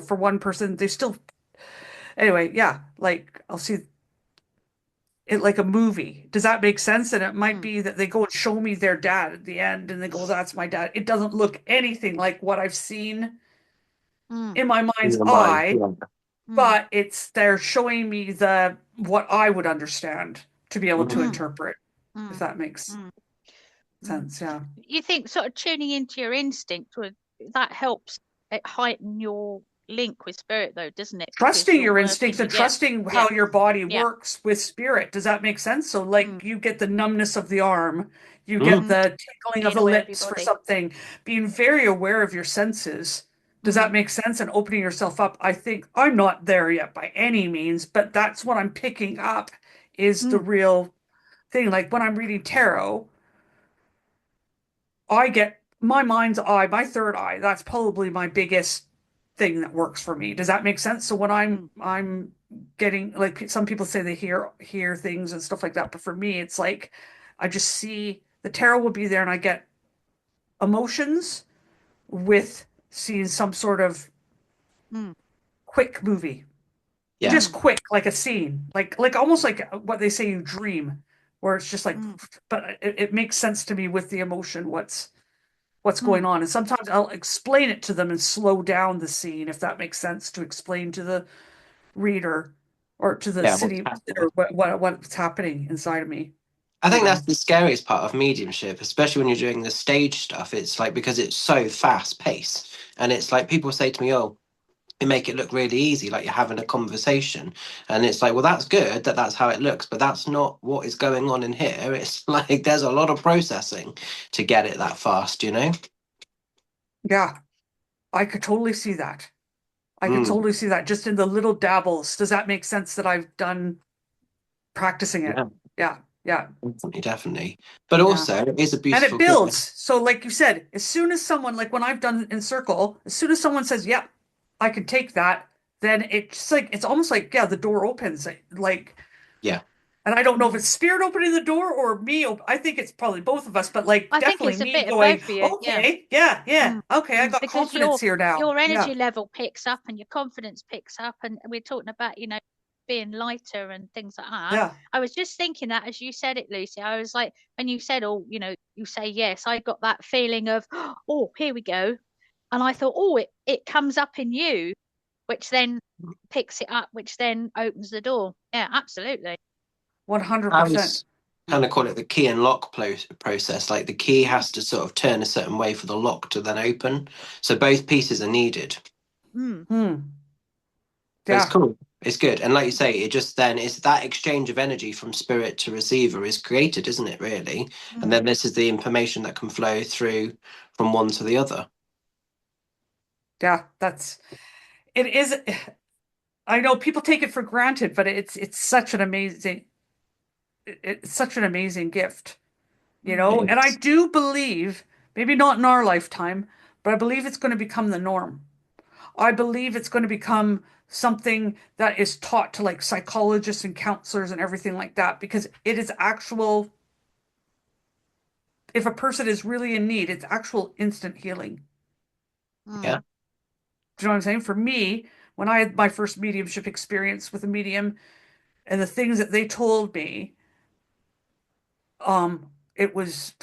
for one person, they still anyway, yeah, like I'll see it like a movie. Does that make sense? And it might mm, be that they go and show me their dad at the end and they go, that's my dad. It doesn't look anything like what I've seen mm, in my In mind's your mind. eye, Yeah. mm, but they're showing me what I would understand to be able to Mm. mm, interpret, if mm, that makes mm, mm. sense. Yeah. You think sort of tuning into your instinct would that helps it heighten your link with spirit though, doesn't it? Because Trusting you're your instincts working and with, yeah, trusting yeah, how your body yeah. works with spirit. Does that make sense? So, Mm, like, you get the numbness of the arm, you get Mm. mm-hmm. the tingling of Being the aware of your lips for body. something, being very aware of your senses. Does that Mm, make sense? And opening yourself up. I think I'm not there yet by any means, but that's what I'm picking up is the mm, real thing. Like when I'm reading tarot, I get my mind's eye, my third eye. That's probably my biggest thing that works for me. Does that make sense? So when I'm mm, I'm getting, like, some people say they hear things and stuff like that, but for me it's like I just see the tarot will be there and I get emotions with seeing some sort of Mm, quick movie, Yeah. just mm, quick, like a scene, like almost like what they say you dream, where it's just like, mm, but it makes sense to me with the emotion, what's going mm. on. And sometimes I'll explain it to them and slow down the scene, if that makes sense, to explain to the reader or to the Yeah. What's city happening? or what's happening inside of me, I you think that's know. the scariest part of mediumship, especially when you're doing the stage stuff. It's like because it's so fast paced, and it's like people say to me, "Oh, you make it look really easy, like you're having a conversation," and it's like, well, that's good that that's how it looks, but that's not what is going on in here. It's like there's a lot of processing to get it that fast, you know? Yeah, I could totally see that. I could Mm, totally see that just in the little dabbles. Does that make sense that I've done practicing it? yeah, Yeah, yeah, definitely, definitely. But yeah. also, it is a And it beautiful builds. thing. So, like you said, as soon as someone, like when I've done in circle, as soon as someone says, "Yep, I can take that," then it's like it's almost like, yeah, the door opens. Like, Yeah. and I don't know if Mm. it's spirit opening the door or me. I think it's probably both of us, but like I think definitely it's a me bit of both going, for you. Yeah. "Okay, yeah, yeah, Mm, okay, I got because confidence here now." your Yeah, energy level picks up and your confidence picks up, and we're talking about, being lighter and things like that. yeah. I was just thinking that as you said it, Lucy. I was like, when you said, "Oh, you say yes," I got that feeling of, "Oh, here we go," and I thought, "Oh, it comes up in you," which then picks it up, which then opens the door. Yeah, absolutely. 100%. I kind of call it the key and lock process. Like the key has to sort of turn a certain way for the lock to then open. So both pieces are needed. Mm, Hmm. But it's Yeah, cool. It's good. And like you say, it just then is that exchange of energy from spirit to receiver is created, isn't it, really? And mm, then this is the information that can flow through from one to the other. yeah. It is. I know people take it for granted, but it's such an amazing, it's such an amazing gift, you mm, know? And I It's, do believe, maybe not in our lifetime, but I believe it's going to become the norm. I believe it's going to become something that is taught to like psychologists and counselors and everything like that, because it is actual, if a person is really in need, it's actual instant healing. yeah. mm, Do you know what I'm saying? For me, when I had my first mediumship experience with a medium and the things that they told me, it was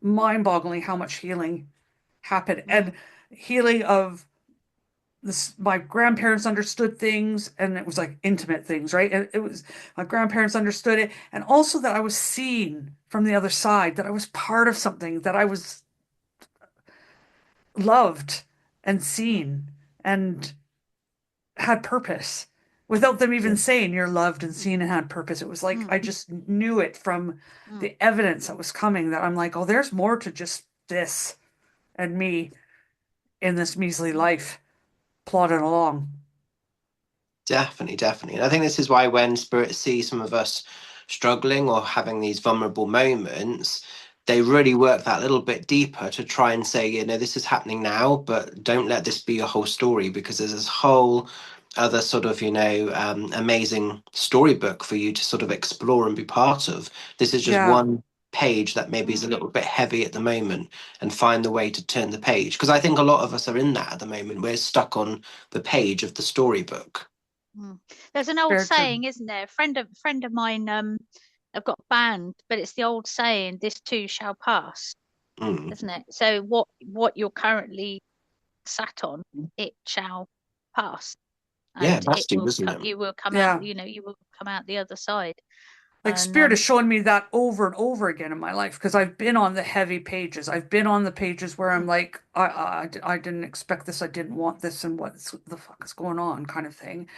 mind-boggling how much healing happened, and mm, healing of this. My grandparents understood things, and it was like intimate things, right? And it was my grandparents understood it, and also that I was seen from the other side, that I was part of something, that I was loved and mm, seen and had purpose without them even Yeah. saying you're loved and seen and had purpose. It was like mm, I just knew it from mm. the evidence that was coming, that I'm like, oh, there's more to just this and me in this measly life plodding along. Definitely, definitely. And I think this is why when spirits see some of us struggling or having these vulnerable moments, they really work that little bit deeper to try and say, this is happening now, but don't let this be your whole story because there's this whole other sort of, amazing storybook for you to sort of explore and be part of. This is just Yeah, one page that maybe is a Mm, little bit heavy at the moment and find the way to turn the page. Because I think a lot of us are in that at the moment. We're stuck on the page of the storybook. mm. There's an old very true. saying, isn't there? A friend of mine, I've got a band, but it's the old saying, "This too shall pass," Mm. isn't it? So what you're currently sat on, it shall pass, Yeah, and that's deep, isn't it? you will come out, Yeah. you will come out the other side. Like And Spirit has shown me that over and over again in my life, because I've been on the heavy pages. I've been on the pages where I'm mm, like, I didn't expect this. I didn't want this. And what the fuck is going on, kind of thing.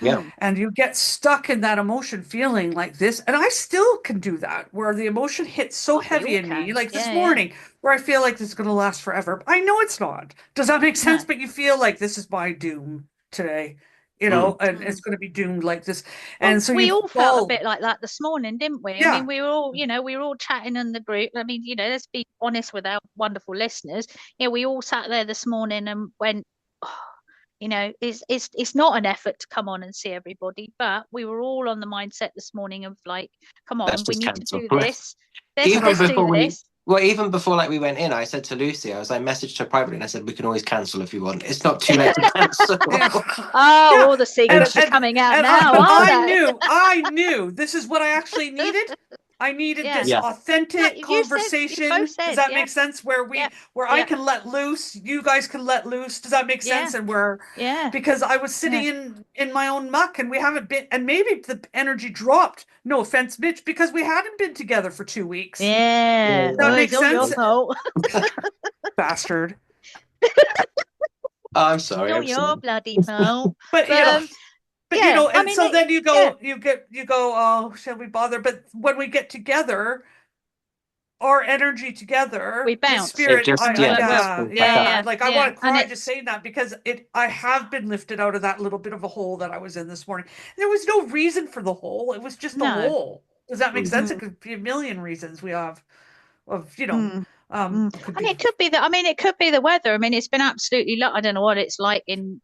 Yeah, mm. And you get stuck in that emotion feeling like this. And I still can do that, where the emotion hits so Oh, we heavy all in me, can. like this Yeah, yeah. morning, where I feel like this is going to last forever. I know it's not. Does that make sense? No. But you feel like this is my doom today, mm. and it's Mm. going to be doomed like this. Well, And so we you all felt a fall. bit like that this morning, didn't we? I mean, Yeah. we were all chatting in the group. I mean, let's be honest with our wonderful listeners. We all sat there this morning and went, oh. it's not an effort to come on and see everybody, but we were all on the mindset this morning of like, come Let's on, we just need to cancel. do this. Even Let's before do this. even before like we went in, I said to Lucy, I was like, messaged her privately, and I said, we can always cancel if you want. It's not too late to cancel. Yeah. Oh, Yeah. all the secrets are coming out now, But aren't I knew this is what I actually needed. I needed Yeah. this Yeah. authentic You conversation. both Does said, that yeah. make sense? Where I Yeah. can let loose, you guys can let loose. Does that make sense? Yeah. And where Yeah. because I was sitting in my own muck, and we haven't been, and maybe the energy dropped. No offense, Mitch, because we hadn't been together for 2 weeks. Yeah. Does that Oh, make it's all your sense? fault. Bastard. I'm sorry. It's all I'm your sorry. bloody fault. But But yeah, I and mean, so then you yeah, go, oh, shall we bother? But when we get together, our energy we together, the bounce It spirit, just and we work well. Yeah, yeah. yeah, Like I yeah. want to And cry just it's saying that, because I have been lifted out of that little bit of a hole that I was in this morning. There was no reason for the hole. It was just a no. hole. Does that make sense? Mhm. It could be a million reasons we have of, Mm. could And be, it could be that. I mean, it could be the weather. I mean, it's been absolutely. I don't know what it's like in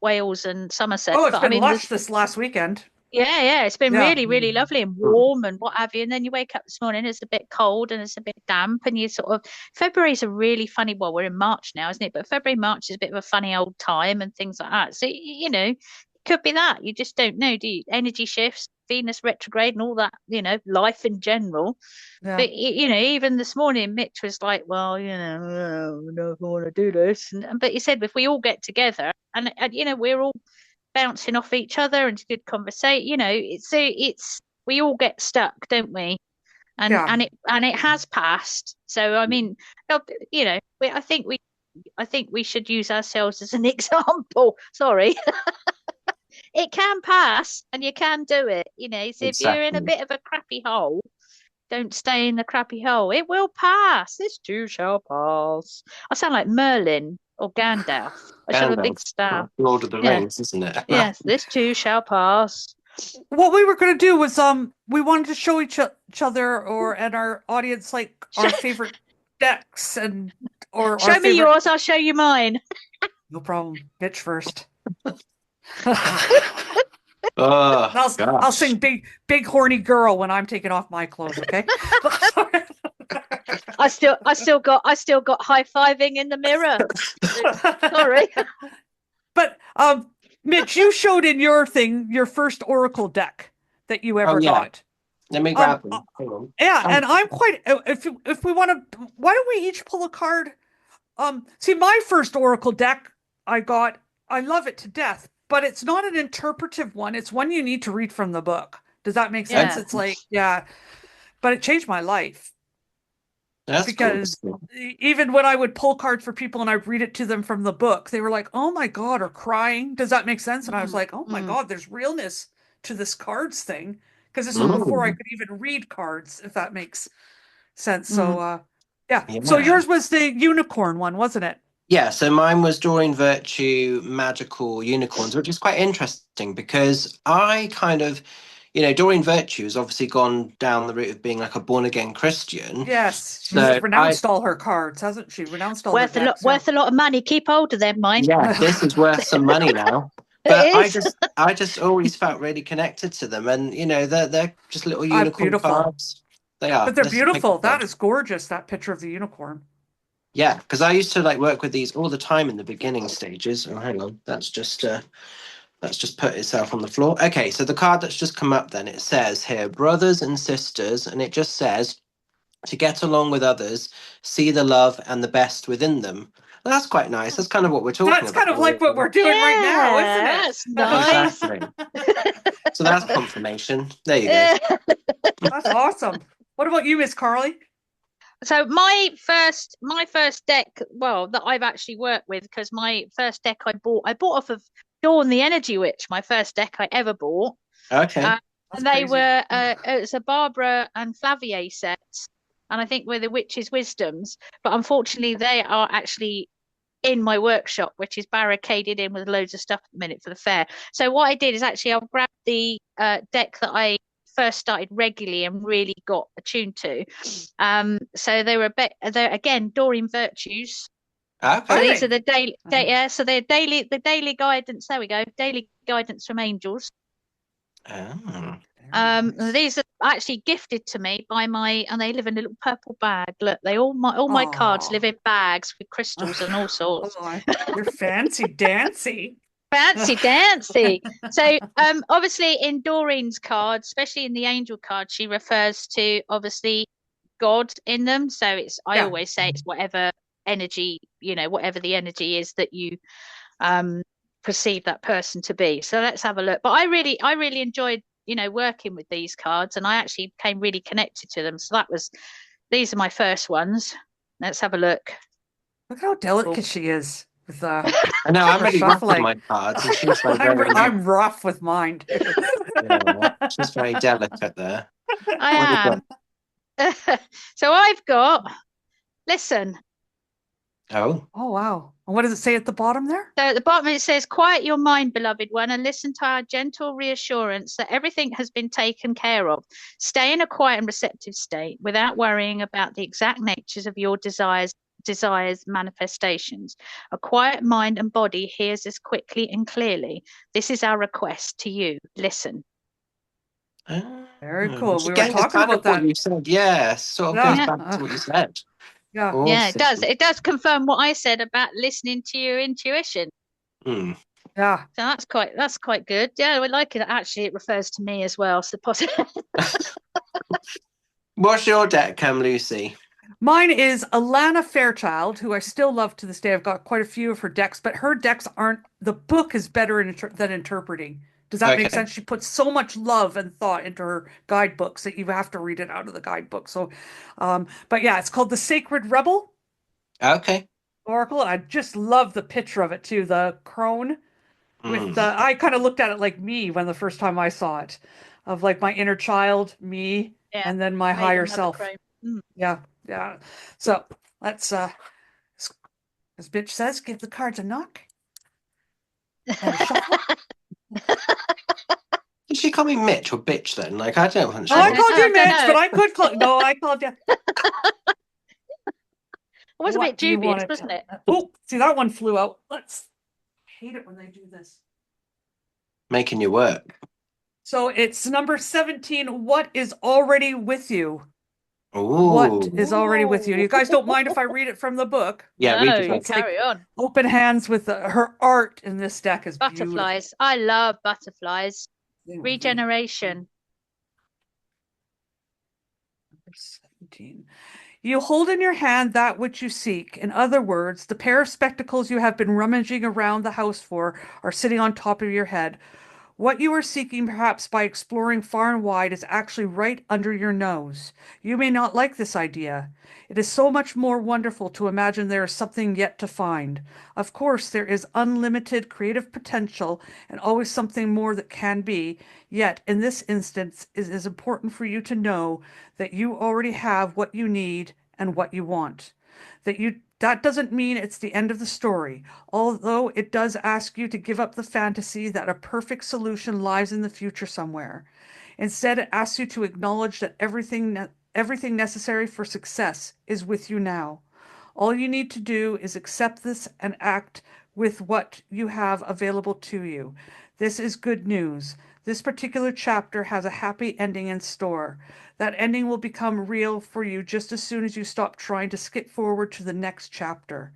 Wales and Somerset, oh, it's but I been mean, lush this last weekend. yeah, it's been Yeah. really, really lovely and warm and what have you. And then you wake up this morning, it's a bit cold and it's a bit damp, and you sort of February's a really funny. Well, we're in March now, isn't it? But February, March is a bit of a funny old time and things like that. So it could be that you just don't know, do you? Energy shifts, Venus retrograde, and all that. Life in general. Yeah. But even this morning, Mitch was like, "Well, I don't know if I want to do this." But he said, if we all get together, and we're all bouncing off each other and it's good conversation. It's we all get stuck, don't we? And Yeah. and it has passed. So I mean, I think we should use ourselves as an example. Sorry, it can pass and you can do it. So if you're in a Exactly. bit of a crappy hole, don't stay in the crappy hole. It will pass. This too shall pass. I sound like Merlin or Gandalf. I shall have a big Gandalf, staff. Lord of the Yeah. Rings, isn't it? Yes, this too shall pass. What we were going to do was we wanted to show each other and our audience like our favorite decks or our Show me favorite. yours, I'll show you mine. No problem. Bitch first. Oh, I'll gosh. sing big horny girl when I'm taking off my clothes, okay? I still got high-fiving in the mirror. Sorry. But Mitch, you showed in your thing your first Oracle deck that you ever got. Let me grab them. Hold on. Yeah, and I'm quite if we want to, why don't we each pull a card? See, my first Oracle deck I got, I love it to death, but it's not an interpretive one. It's one you need to read from the book. Does that make sense? Yeah. It's like, yeah, but it changed my life That's because cool. even when I would pull cards for people and I'd read it to them from the book, they were like, "Oh my God," or crying. Does that make sense? And I was like, "Oh my God, there's realness to this cards thing." Because this was before I could even read cards, if that makes sense. So, yeah. So Yeah. yours was the unicorn one, wasn't it? Yeah, so mine was Drawing Virtue Magical Unicorns, which is quite interesting because I kind of, Doreen Virtue has obviously gone down the route of being like a born again Christian. Yes, she's So renounced all her cards, hasn't she? Renounced all her Worth a lot, decks. worth a lot of money. Keep hold of them, mine. yeah, this is worth some money now. But It is. I just always felt really connected to them, and they're just little unicorn Beautiful. cards. They are. But they're Let's take a beautiful. look. That is gorgeous, that picture of the unicorn. Yeah, because I used to like work with these all the time in the beginning stages. Oh, hang on, that's just put itself on the floor. Okay, so the card that's just come up, then it says here, brothers and sisters, and it just says to get along with others, see the love and the best within them. Well, that's quite nice. That's kind of what we're talking about. That's kind of like what we're doing right now, isn't it? That's nice. Exactly. So that's confirmation. There you go. That's awesome. What about you, Miss Carly? So my first deck, well, that I've actually worked with, because my first deck I bought off of Dawn the Energy Witch, my first deck I ever bought. Okay. And they were it's a Barbara and Flavier set, and I think we're the Witch's Wisdoms, but unfortunately they are actually in my workshop, which is barricaded in with loads of stuff at the minute for the fair. So what I did is actually I'll grab the deck that I first started regularly and really got attuned to. So they were they're again Doreen Virtues, So Okay. these are the daily, yeah. So they're the daily guidance. There we go. Daily guidance from angels. Oh. These are actually gifted to me by and they live in a little purple bag. Look, all my cards live in bags with crystals and all sorts. You're fancy dancy. Fancy dancy. So, obviously in Doreen's card, especially in the angel card, she refers to obviously God in them. So I Yeah. always say it's whatever energy, whatever the energy is that you um perceive that person to be. So let's have a look. But I really enjoyed, working with these cards, and I actually became really connected to them. So these are my first ones. Let's have a look. Look how delicate she is with I know I'm her really rough with shuffling. my cards, and she's like very, I'm rough with mine too. yeah, she's very delicate there. I What have you am. So I've got, listen. got? Oh. Oh wow. And what does it say at the bottom there? So at the bottom it says, quiet your mind, beloved one, and listen to our gentle reassurance that everything has been taken care of. Stay in a quiet and receptive state without worrying about the exact natures of your desires manifestations. A quiet mind and body hears us quickly and clearly. This is our request to you. Listen. Very cool. Which We were again is talking kind of about what that. you said. Yeah, sort of goes Yeah. back to what you said. Yeah. Yeah, it Awesome. does. It does confirm what I said about listening to your intuition. Hmm. Yeah. So that's quite good. Yeah, I like it. Actually, it refers to me as well. So possible. What's your deck, Lucy? Mine is Alana Fairchild, who I still love to this day. I've got quite a few of her decks, but her decks aren't, the book is better than interpreting. Does that make Okay. sense? She puts so much love and thought into her guidebooks that you have to read it out of the guidebook. So, but yeah, it's called The Sacred Rebel Okay. Oracle. I just love the picture of it too. The crone with the, I kind of looked at it like me when the first time I saw it, of like my inner child, me, Yeah, and then my Maiden higher Mother self. Crone. Mm. Yeah, yeah. So let's, as Bitch says, give the cards a knock and a shuffle. Did she call me Mitch or bitch then? Like I don't know. Oh, I called you I don't Mitch, know. but I could call. No, I called you. It was a What bit do you dubious, want to wasn't tell? it? Oh, see that one flew out. Let's. I hate it when they do this. Making you work. So it's number 17. What is already with you? Ooh. What is already with you? You guys don't mind if I read it from the book? Yeah, No, read the you book. carry on. Open hands with her art in this deck is beautiful. Butterflies. I love butterflies. Regeneration. Number 17. You hold in your hand that which you seek. In other words, the pair of spectacles you have been rummaging around the house for are sitting on top of your head. What you are seeking, perhaps by exploring far and wide, is actually right under your nose. You may not like this idea. It is so much more wonderful to imagine there is something yet to find. Of course, there is unlimited creative potential and always something more that can be. Yet, in this instance, it is important for you to know that you already have what you need and what you want. That doesn't mean it's the end of the story, although it does ask you to give up the fantasy that a perfect solution lies in the future somewhere. Instead, it asks you to acknowledge that everything necessary for success is with you now. All you need to do is accept this and act with what you have available to you. This is good news. This particular chapter has a happy ending in store. That ending will become real for you just as soon as you stop trying to skip forward to the next chapter.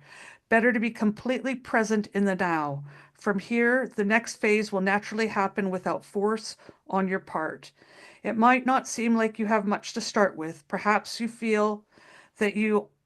Better to be completely present in the now. From here, the next phase will naturally happen without force on your part. It might not seem like you have much to start with. Perhaps you feel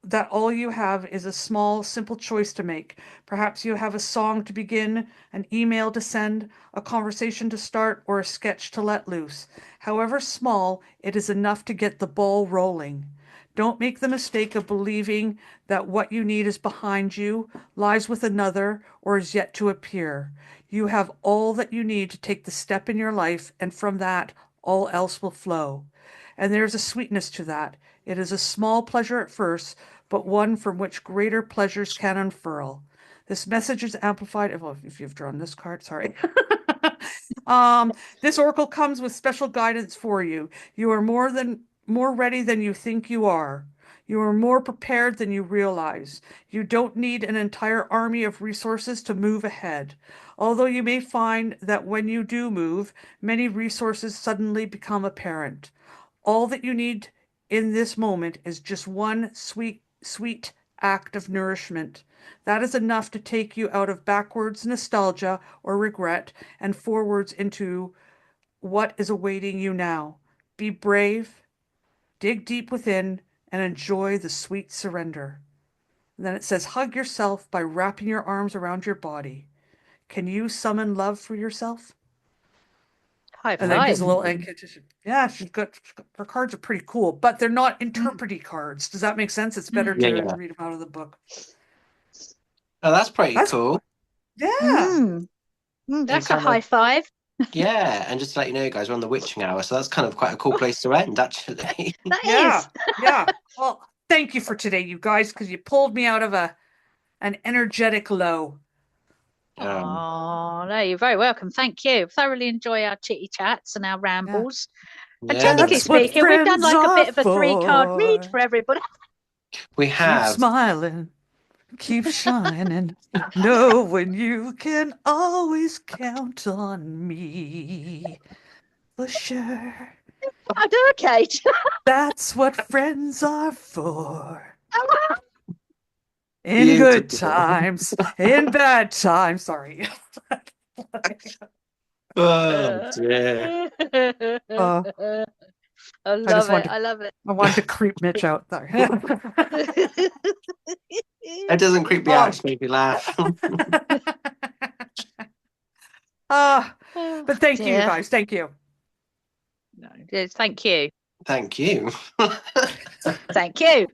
that all you have is a small, simple choice to make. Perhaps you have a song to begin, an email to send, a conversation to start, or a sketch to let loose. However small, it is enough to get the ball rolling. Don't make the mistake of believing that what you need is behind you, lies with another, or is yet to appear. You have all that you need to take the step in your life, and from that, all else will flow. And there is a sweetness to that. It is a small pleasure at first, but one from which greater pleasures can unfurl. This message is amplified. Well, if you've drawn this card, sorry. This oracle comes with special guidance for you. You are more ready than you think you are. You are more prepared than you realize. You don't need an entire army of resources to move ahead. Although you may find that when you do move, many resources suddenly become apparent. All that you need in this moment is just one sweet, sweet act of nourishment. That is enough to take you out of backwards nostalgia or regret and forwards into what is awaiting you now. Be brave, dig deep within, and enjoy the sweet surrender. And then it says, hug yourself by wrapping your arms around your body. Can you summon love for yourself? High And then gives a five. little incantation. Yeah, her cards are pretty cool, but they're not interprety cards. Does that make sense? It's better to Yeah. read them out of the book. Oh, that's pretty That's cool. Yeah. That's a kind of- high five. Yeah, and just to let you know, guys, we're on the witching hour, so that's kind of quite a cool place to end, actually. That Yeah. is. Yeah. Well, thank you for today, you guys, because you pulled me out of an energetic low. Oh, no, you're very welcome. Thank you. Thoroughly enjoy our chitty chats and our rambles. And Yeah, technically That's what speaking, we've done friends like a bit are of a 3-card read for. for everybody. we Keep have. smiling, keep shining, knowing you can always count on me. For sure. I do, Kate. That's what friends are for. In Beautiful. good times, in bad times. Sorry. Oh, dear. I love it. I love it. I wanted to creep Mitch out. Sorry. It doesn't creep me out, it makes me laugh. But thank you, dear. guys. Thank you. No, yes, thank you. Thank you. Thank you.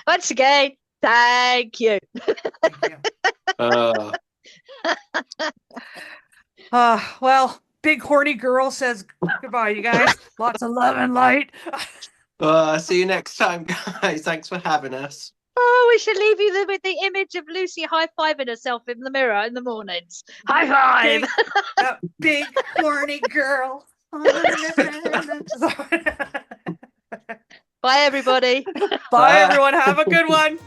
Once again, thank you. Thank you. Uh, Well, big horny girl says goodbye, you guys. Lots of love and light. see you next time, guys. Thanks for having us. Oh, we should leave you with the image of Lucy high-fiving herself in the mirror in the mornings. High five! Big horny girl. Bye, everybody. Bye, everyone. Have a good one.